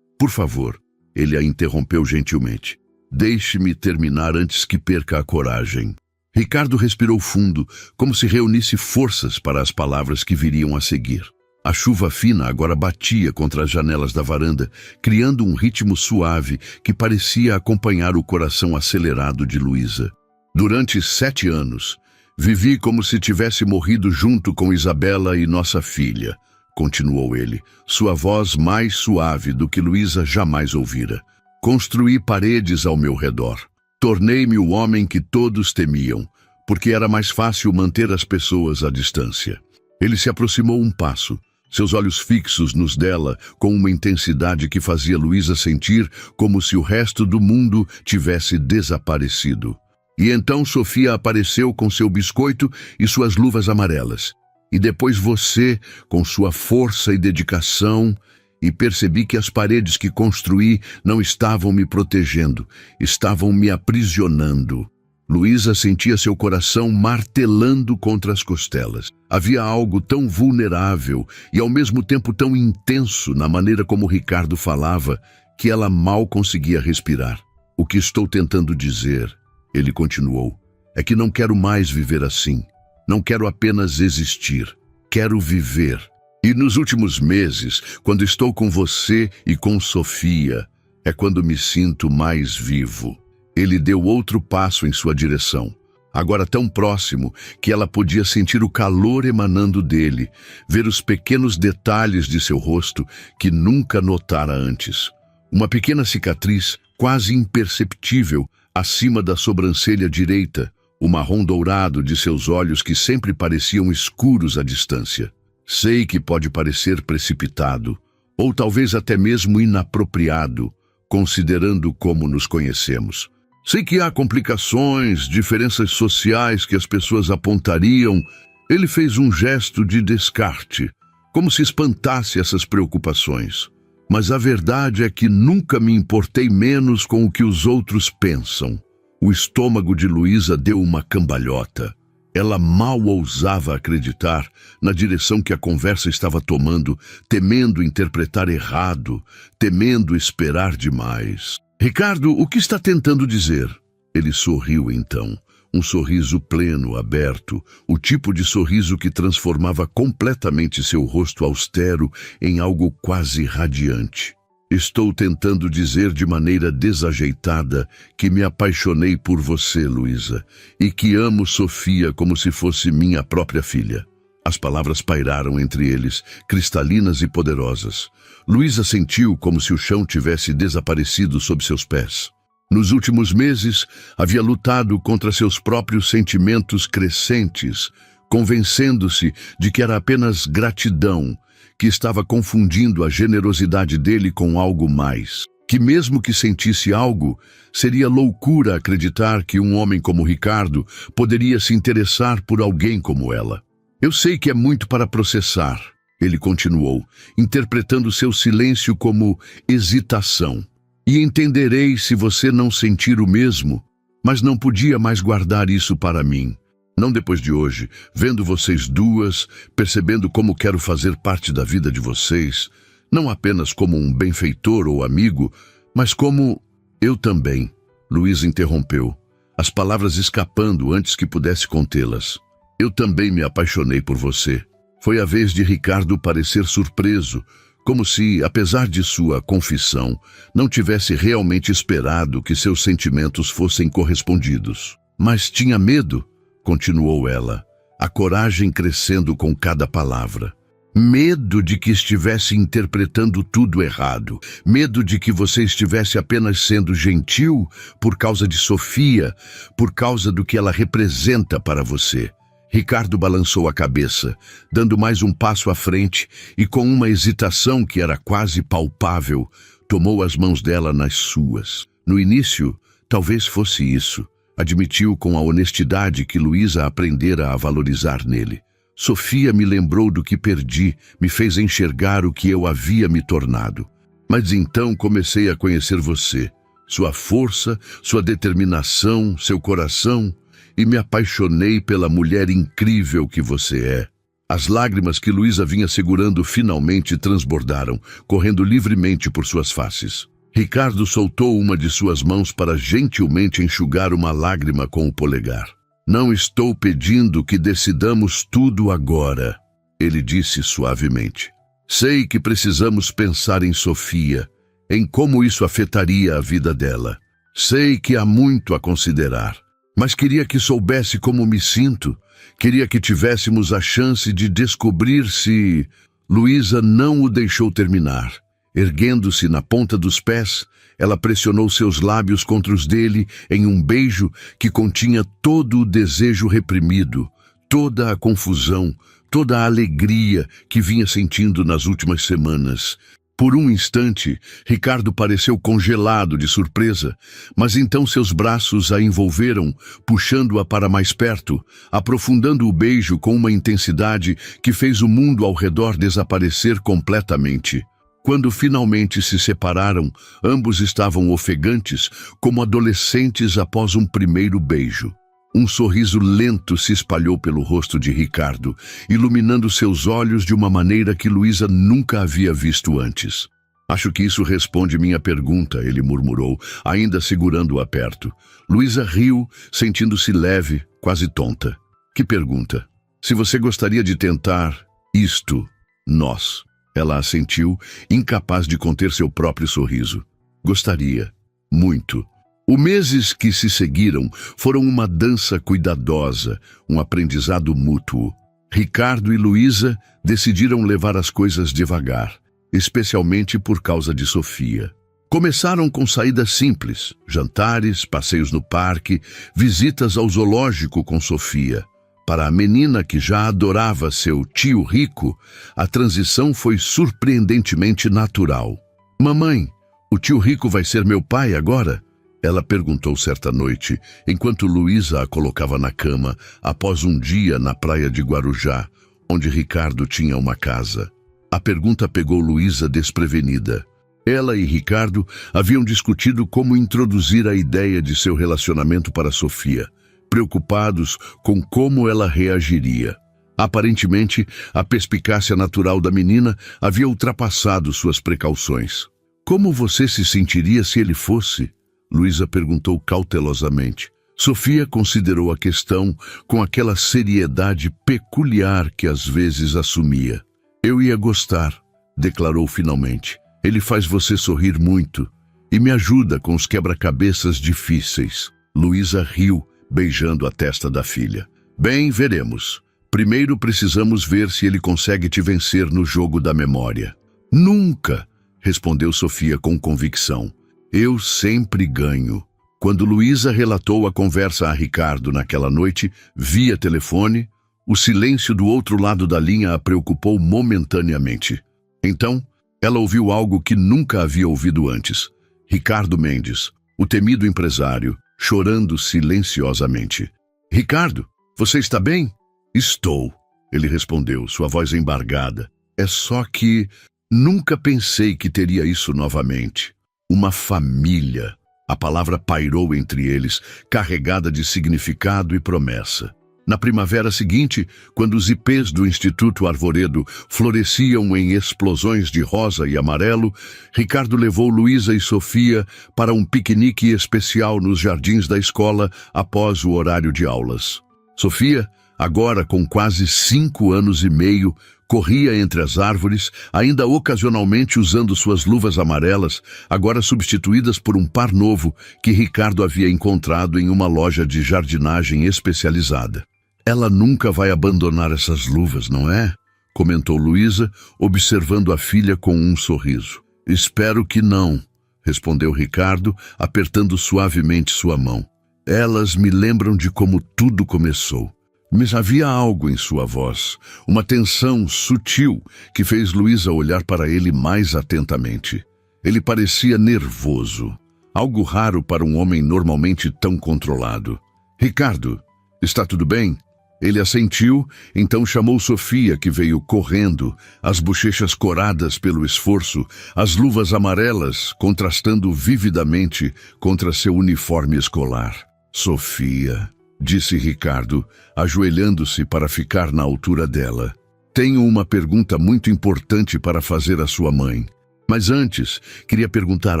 Por favor, ele a interrompeu gentilmente. Deixe-me terminar antes que perca a coragem. Ricardo respirou fundo, como se reunisse forças para as palavras que viriam a seguir. A chuva fina agora batia contra as janelas da varanda, criando um ritmo suave que parecia acompanhar o coração acelerado de Luísa. Durante 7 anos, vivi como se tivesse morrido junto com Isabela e nossa filha, continuou ele, sua voz mais suave do que Luísa jamais ouvira. Construí paredes ao meu redor. Tornei-me o homem que todos temiam, porque era mais fácil manter as pessoas à distância. Ele se aproximou um passo, seus olhos fixos nos dela, com uma intensidade que fazia Luísa sentir como se o resto do mundo tivesse desaparecido. E então Sofia apareceu com seu biscoito e suas luvas amarelas. E depois você, com sua força e dedicação, e percebi que as paredes que construí não estavam me protegendo, estavam me aprisionando. Luísa sentia seu coração martelando contra as costelas. Havia algo tão vulnerável e ao mesmo tempo tão intenso na maneira como Ricardo falava que ela mal conseguia respirar. O que estou tentando dizer, ele continuou, é que não quero mais viver assim. Não quero apenas existir. Quero viver. E nos últimos meses, quando estou com você e com Sofia, é quando me sinto mais vivo. Ele deu outro passo em sua direção, agora tão próximo que ela podia sentir o calor emanando dele, ver os pequenos detalhes de seu rosto que nunca notara antes. Uma pequena cicatriz, quase imperceptível, acima da sobrancelha direita, o marrom dourado de seus olhos que sempre pareciam escuros à distância. Sei que pode parecer precipitado, ou talvez até mesmo inapropriado, considerando como nos conhecemos. Sei que há complicações, diferenças sociais que as pessoas apontariam. Ele fez um gesto de descarte, como se espantasse essas preocupações. Mas a verdade é que nunca me importei menos com o que os outros pensam. O estômago de Luísa deu uma cambalhota. Ela mal ousava acreditar na direção que a conversa estava tomando, temendo interpretar errado, temendo esperar demais. Ricardo, o que está tentando dizer? Ele sorriu então, um sorriso pleno, aberto, o tipo de sorriso que transformava completamente seu rosto austero em algo quase radiante. Estou tentando dizer de maneira desajeitada que me apaixonei por você, Luísa, e que amo Sofia como se fosse minha própria filha. As palavras pairaram entre eles, cristalinas e poderosas. Luísa sentiu como se o chão tivesse desaparecido sob seus pés. Nos últimos meses, havia lutado contra seus próprios sentimentos crescentes, convencendo-se de que era apenas gratidão, que estava confundindo a generosidade dele com algo mais. Que mesmo que sentisse algo, seria loucura acreditar que um homem como Ricardo poderia se interessar por alguém como ela. Eu sei que é muito para processar, ele continuou, interpretando seu silêncio como hesitação. E entenderei se você não sentir o mesmo, mas não podia mais guardar isso para mim. Não depois de hoje, vendo vocês duas, percebendo como quero fazer parte da vida de vocês, não apenas como um benfeitor ou amigo, mas como eu também. Luísa interrompeu, as palavras escapando antes que pudesse contê-las. Eu também me apaixonei por você. Foi a vez de Ricardo parecer surpreso, como se, apesar de sua confissão, não tivesse realmente esperado que seus sentimentos fossem correspondidos. Mas tinha medo, continuou ela, a coragem crescendo com cada palavra. Medo de que estivesse interpretando tudo errado. Medo de que você estivesse apenas sendo gentil por causa de Sofia, por causa do que ela representa para você. Ricardo balançou a cabeça, dando mais um passo à frente e com uma hesitação que era quase palpável, tomou as mãos dela nas suas. No início, talvez fosse isso, admitiu com a honestidade que Luísa aprendera a valorizar nele. Sofia me lembrou do que perdi, me fez enxergar o que eu havia me tornado. Mas então comecei a conhecer você, sua força, sua determinação, seu coração, e me apaixonei pela mulher incrível que você é. As lágrimas que Luísa vinha segurando finalmente transbordaram, correndo livremente por suas faces. Ricardo soltou uma de suas mãos para gentilmente enxugar uma lágrima com o polegar. Não estou pedindo que decidamos tudo agora, ele disse suavemente. Sei que precisamos pensar em Sofia, em como isso afetaria a vida dela. Sei que há muito a considerar, mas queria que soubesse como me sinto. Queria que tivéssemos a chance de descobrir se... Luísa não o deixou terminar. Erguendo-se na ponta dos pés, ela pressionou seus lábios contra os dele em um beijo que continha todo o desejo reprimido, toda a confusão, toda a alegria que vinha sentindo nas últimas semanas. Por um instante, Ricardo pareceu congelado de surpresa, mas então seus braços a envolveram, puxando-a para mais perto, aprofundando o beijo com uma intensidade que fez o mundo ao redor desaparecer completamente. Quando finalmente se separaram, ambos estavam ofegantes, como adolescentes após um primeiro beijo. Um sorriso lento se espalhou pelo rosto de Ricardo, iluminando seus olhos de uma maneira que Luísa nunca havia visto antes. Acho que isso responde minha pergunta, ele murmurou, ainda segurando-a perto. Luísa riu, sentindo-se leve, quase tonta. Que pergunta? Se você gostaria de tentar isto, nós... Ela assentiu, incapaz de conter seu próprio sorriso. Gostaria. Muito. Os meses que se seguiram foram uma dança cuidadosa, um aprendizado mútuo. Ricardo e Luísa decidiram levar as coisas devagar, especialmente por causa de Sofia. Começaram com saídas simples, jantares, passeios no parque, visitas ao zoológico com Sofia. Para a menina que já adorava seu tio rico, a transição foi surpreendentemente natural. Mamãe, o tio rico vai ser meu pai agora? Ela perguntou certa noite, enquanto Luísa a colocava na cama, após um dia na praia de Guarujá, onde Ricardo tinha uma casa. A pergunta pegou Luísa desprevenida. Ela e Ricardo haviam discutido como introduzir a ideia de seu relacionamento para Sofia, preocupados com como ela reagiria. Aparentemente, a perspicácia natural da menina havia ultrapassado suas precauções. Como você se sentiria se ele fosse? Luísa perguntou cautelosamente. Sofia considerou a questão com aquela seriedade peculiar que às vezes assumia. Eu ia gostar, declarou finalmente. Ele faz você sorrir muito e me ajuda com os quebra-cabeças difíceis. Luísa riu, beijando a testa da filha. Bem, veremos. Primeiro precisamos ver se ele consegue te vencer no jogo da memória. Nunca, respondeu Sofia com convicção. Eu sempre ganho. Quando Luísa relatou a conversa a Ricardo naquela noite, via telefone, o silêncio do outro lado da linha a preocupou momentaneamente. Então, ela ouviu algo que nunca havia ouvido antes. Ricardo Mendes, o temido empresário, chorando silenciosamente. Ricardo, você está bem? Estou, ele respondeu, sua voz embargada. É só que nunca pensei que teria isso novamente. Uma família. A palavra pairou entre eles, carregada de significado e promessa. Na primavera seguinte, quando os ipês do Instituto Arvoredo floresciam em explosões de rosa e amarelo, Ricardo levou Luísa e Sofia para um piquenique especial nos jardins da escola após o horário de aulas. Sofia, agora com quase 5 anos e meio, corria entre as árvores, ainda ocasionalmente usando suas luvas amarelas, agora substituídas por um par novo que Ricardo havia encontrado em uma loja de jardinagem especializada. Ela nunca vai abandonar essas luvas, não é? Comentou Luísa, observando a filha com um sorriso. Espero que não, respondeu Ricardo, apertando suavemente sua mão. Elas me lembram de como tudo começou. Mas havia algo em sua voz, uma tensão sutil que fez Luísa olhar para ele mais atentamente. Ele parecia nervoso, algo raro para um homem normalmente tão controlado. Ricardo, está tudo bem? Ele assentiu, então chamou Sofia, que veio correndo, as bochechas coradas pelo esforço, as luvas amarelas contrastando vividamente contra seu uniforme escolar. Sofia, disse Ricardo, ajoelhando-se para ficar na altura dela. Tenho uma pergunta muito importante para fazer à sua mãe. Mas antes, queria perguntar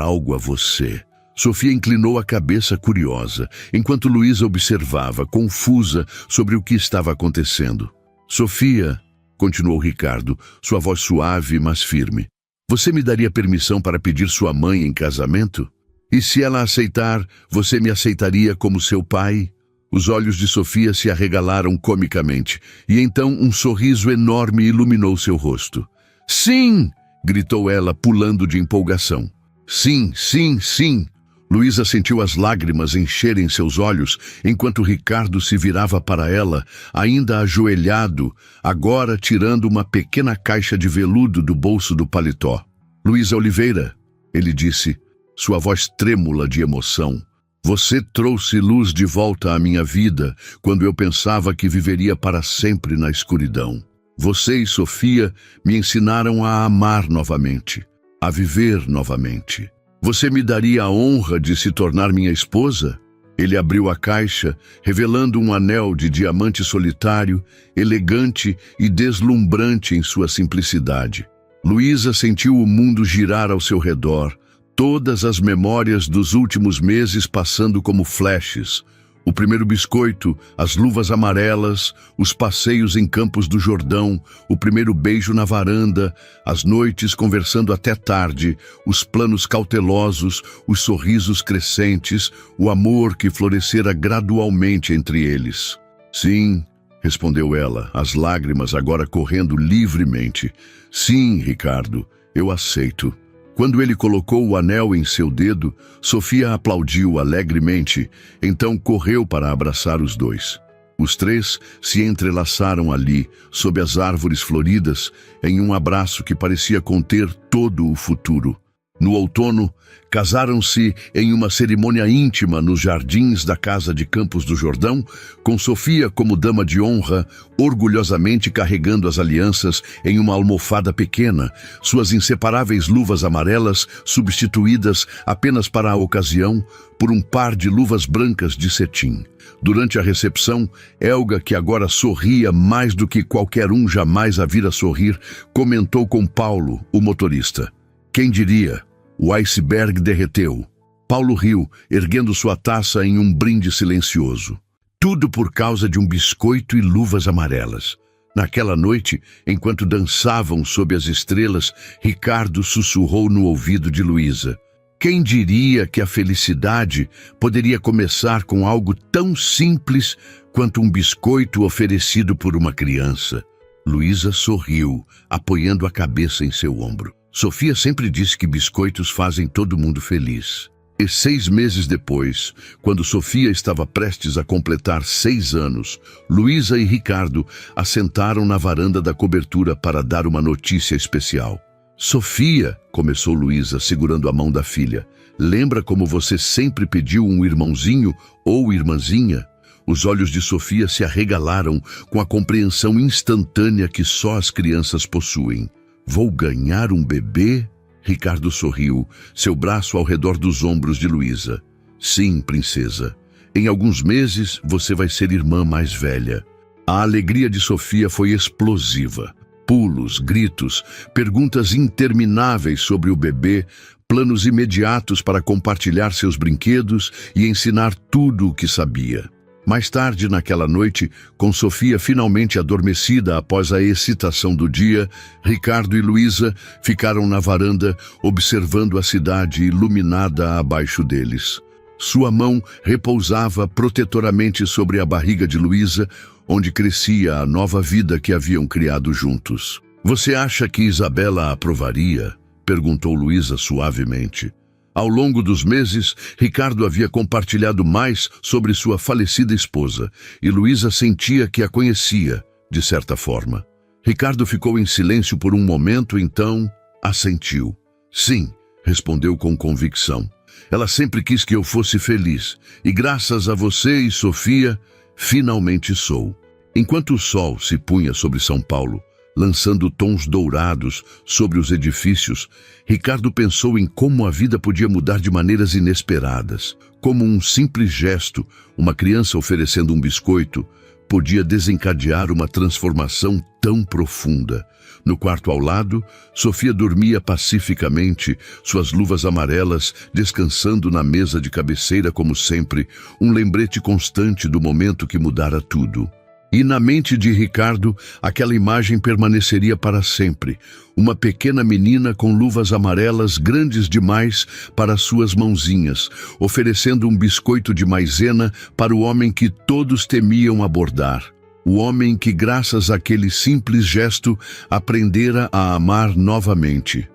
algo a você. Sofia inclinou a cabeça curiosa, enquanto Luísa observava, confusa, sobre o que estava acontecendo. Sofia, continuou Ricardo, sua voz suave, mas firme. Você me daria permissão para pedir sua mãe em casamento? E se ela aceitar, você me aceitaria como seu pai? Os olhos de Sofia se arregalaram comicamente, e então um sorriso enorme iluminou seu rosto. Sim! Gritou ela, pulando de empolgação. Sim, sim, sim! Luísa sentiu as lágrimas encherem seus olhos, enquanto Ricardo se virava para ela, ainda ajoelhado, agora tirando uma pequena caixa de veludo do bolso do paletó. Luísa Oliveira, ele disse, sua voz trêmula de emoção. Você trouxe luz de volta à minha vida quando eu pensava que viveria para sempre na escuridão. Você e Sofia me ensinaram a amar novamente, a viver novamente. Você me daria a honra de se tornar minha esposa? Ele abriu a caixa, revelando um anel de diamante solitário, elegante e deslumbrante em sua simplicidade. Luísa sentiu o mundo girar ao seu redor, todas as memórias dos últimos meses passando como flashes. O primeiro biscoito, as luvas amarelas, os passeios em Campos do Jordão, o primeiro beijo na varanda, as noites conversando até tarde, os planos cautelosos, os sorrisos crescentes, o amor que florescera gradualmente entre eles. Sim, respondeu ela, as lágrimas agora correndo livremente. Sim, Ricardo, eu aceito. Quando ele colocou o anel em seu dedo, Sofia aplaudiu alegremente, então correu para abraçar os dois. Os três se entrelaçaram ali, sob as árvores floridas, em um abraço que parecia conter todo o futuro. No outono, casaram-se em uma cerimônia íntima nos jardins da casa de Campos do Jordão, com Sofia como dama de honra, orgulhosamente carregando as alianças em uma almofada pequena, suas inseparáveis luvas amarelas substituídas apenas para a ocasião por um par de luvas brancas de cetim. Durante a recepção, Helga, que agora sorria mais do que qualquer um jamais a vira sorrir, comentou com Paulo, o motorista. Quem diria? O iceberg derreteu. Paulo riu, erguendo sua taça em um brinde silencioso. Tudo por causa de um biscoito e luvas amarelas. Naquela noite, enquanto dançavam sob as estrelas, Ricardo sussurrou no ouvido de Luísa. Quem diria que a felicidade poderia começar com algo tão simples quanto um biscoito oferecido por uma criança? Luísa sorriu, apoiando a cabeça em seu ombro. Sofia sempre disse que biscoitos fazem todo mundo feliz. E 6 meses depois, quando Sofia estava prestes a completar 6 anos, Luísa e Ricardo assentaram na varanda da cobertura para dar uma notícia especial. Sofia, começou Luísa, segurando a mão da filha. Lembra como você sempre pediu um irmãozinho ou irmãzinha? Os olhos de Sofia se arregalaram com a compreensão instantânea que só as crianças possuem. Vou ganhar um bebê? Ricardo sorriu, seu braço ao redor dos ombros de Luísa. Sim, princesa. Em alguns meses você vai ser irmã mais velha. A alegria de Sofia foi explosiva. Pulos, gritos, perguntas intermináveis sobre o bebê, planos imediatos para compartilhar seus brinquedos e ensinar tudo o que sabia. Mais tarde naquela noite, com Sofia finalmente adormecida após a excitação do dia, Ricardo e Luísa ficaram na varanda observando a cidade iluminada abaixo deles. Sua mão repousava protetoramente sobre a barriga de Luísa, onde crescia a nova vida que haviam criado juntos. Você acha que Isabela aprovaria? Perguntou Luísa suavemente. Ao longo dos meses, Ricardo havia compartilhado mais sobre sua falecida esposa, e Luísa sentia que a conhecia, de certa forma. Ricardo ficou em silêncio por um momento, então assentiu. Sim, respondeu com convicção. Ela sempre quis que eu fosse feliz, e graças a você e Sofia, finalmente sou. Enquanto o sol se punha sobre São Paulo, lançando tons dourados sobre os edifícios, Ricardo pensou em como a vida podia mudar de maneiras inesperadas. Como um simples gesto, uma criança oferecendo um biscoito, podia desencadear uma transformação tão profunda. No quarto ao lado, Sofia dormia pacificamente, suas luvas amarelas descansando na mesa de cabeceira como sempre, um lembrete constante do momento que mudara tudo. E na mente de Ricardo, aquela imagem permaneceria para sempre. Uma pequena menina com luvas amarelas grandes demais para suas mãozinhas, oferecendo um biscoito de maisena para o homem que todos temiam abordar. O homem que, graças àquele simples gesto, aprendera a amar novamente.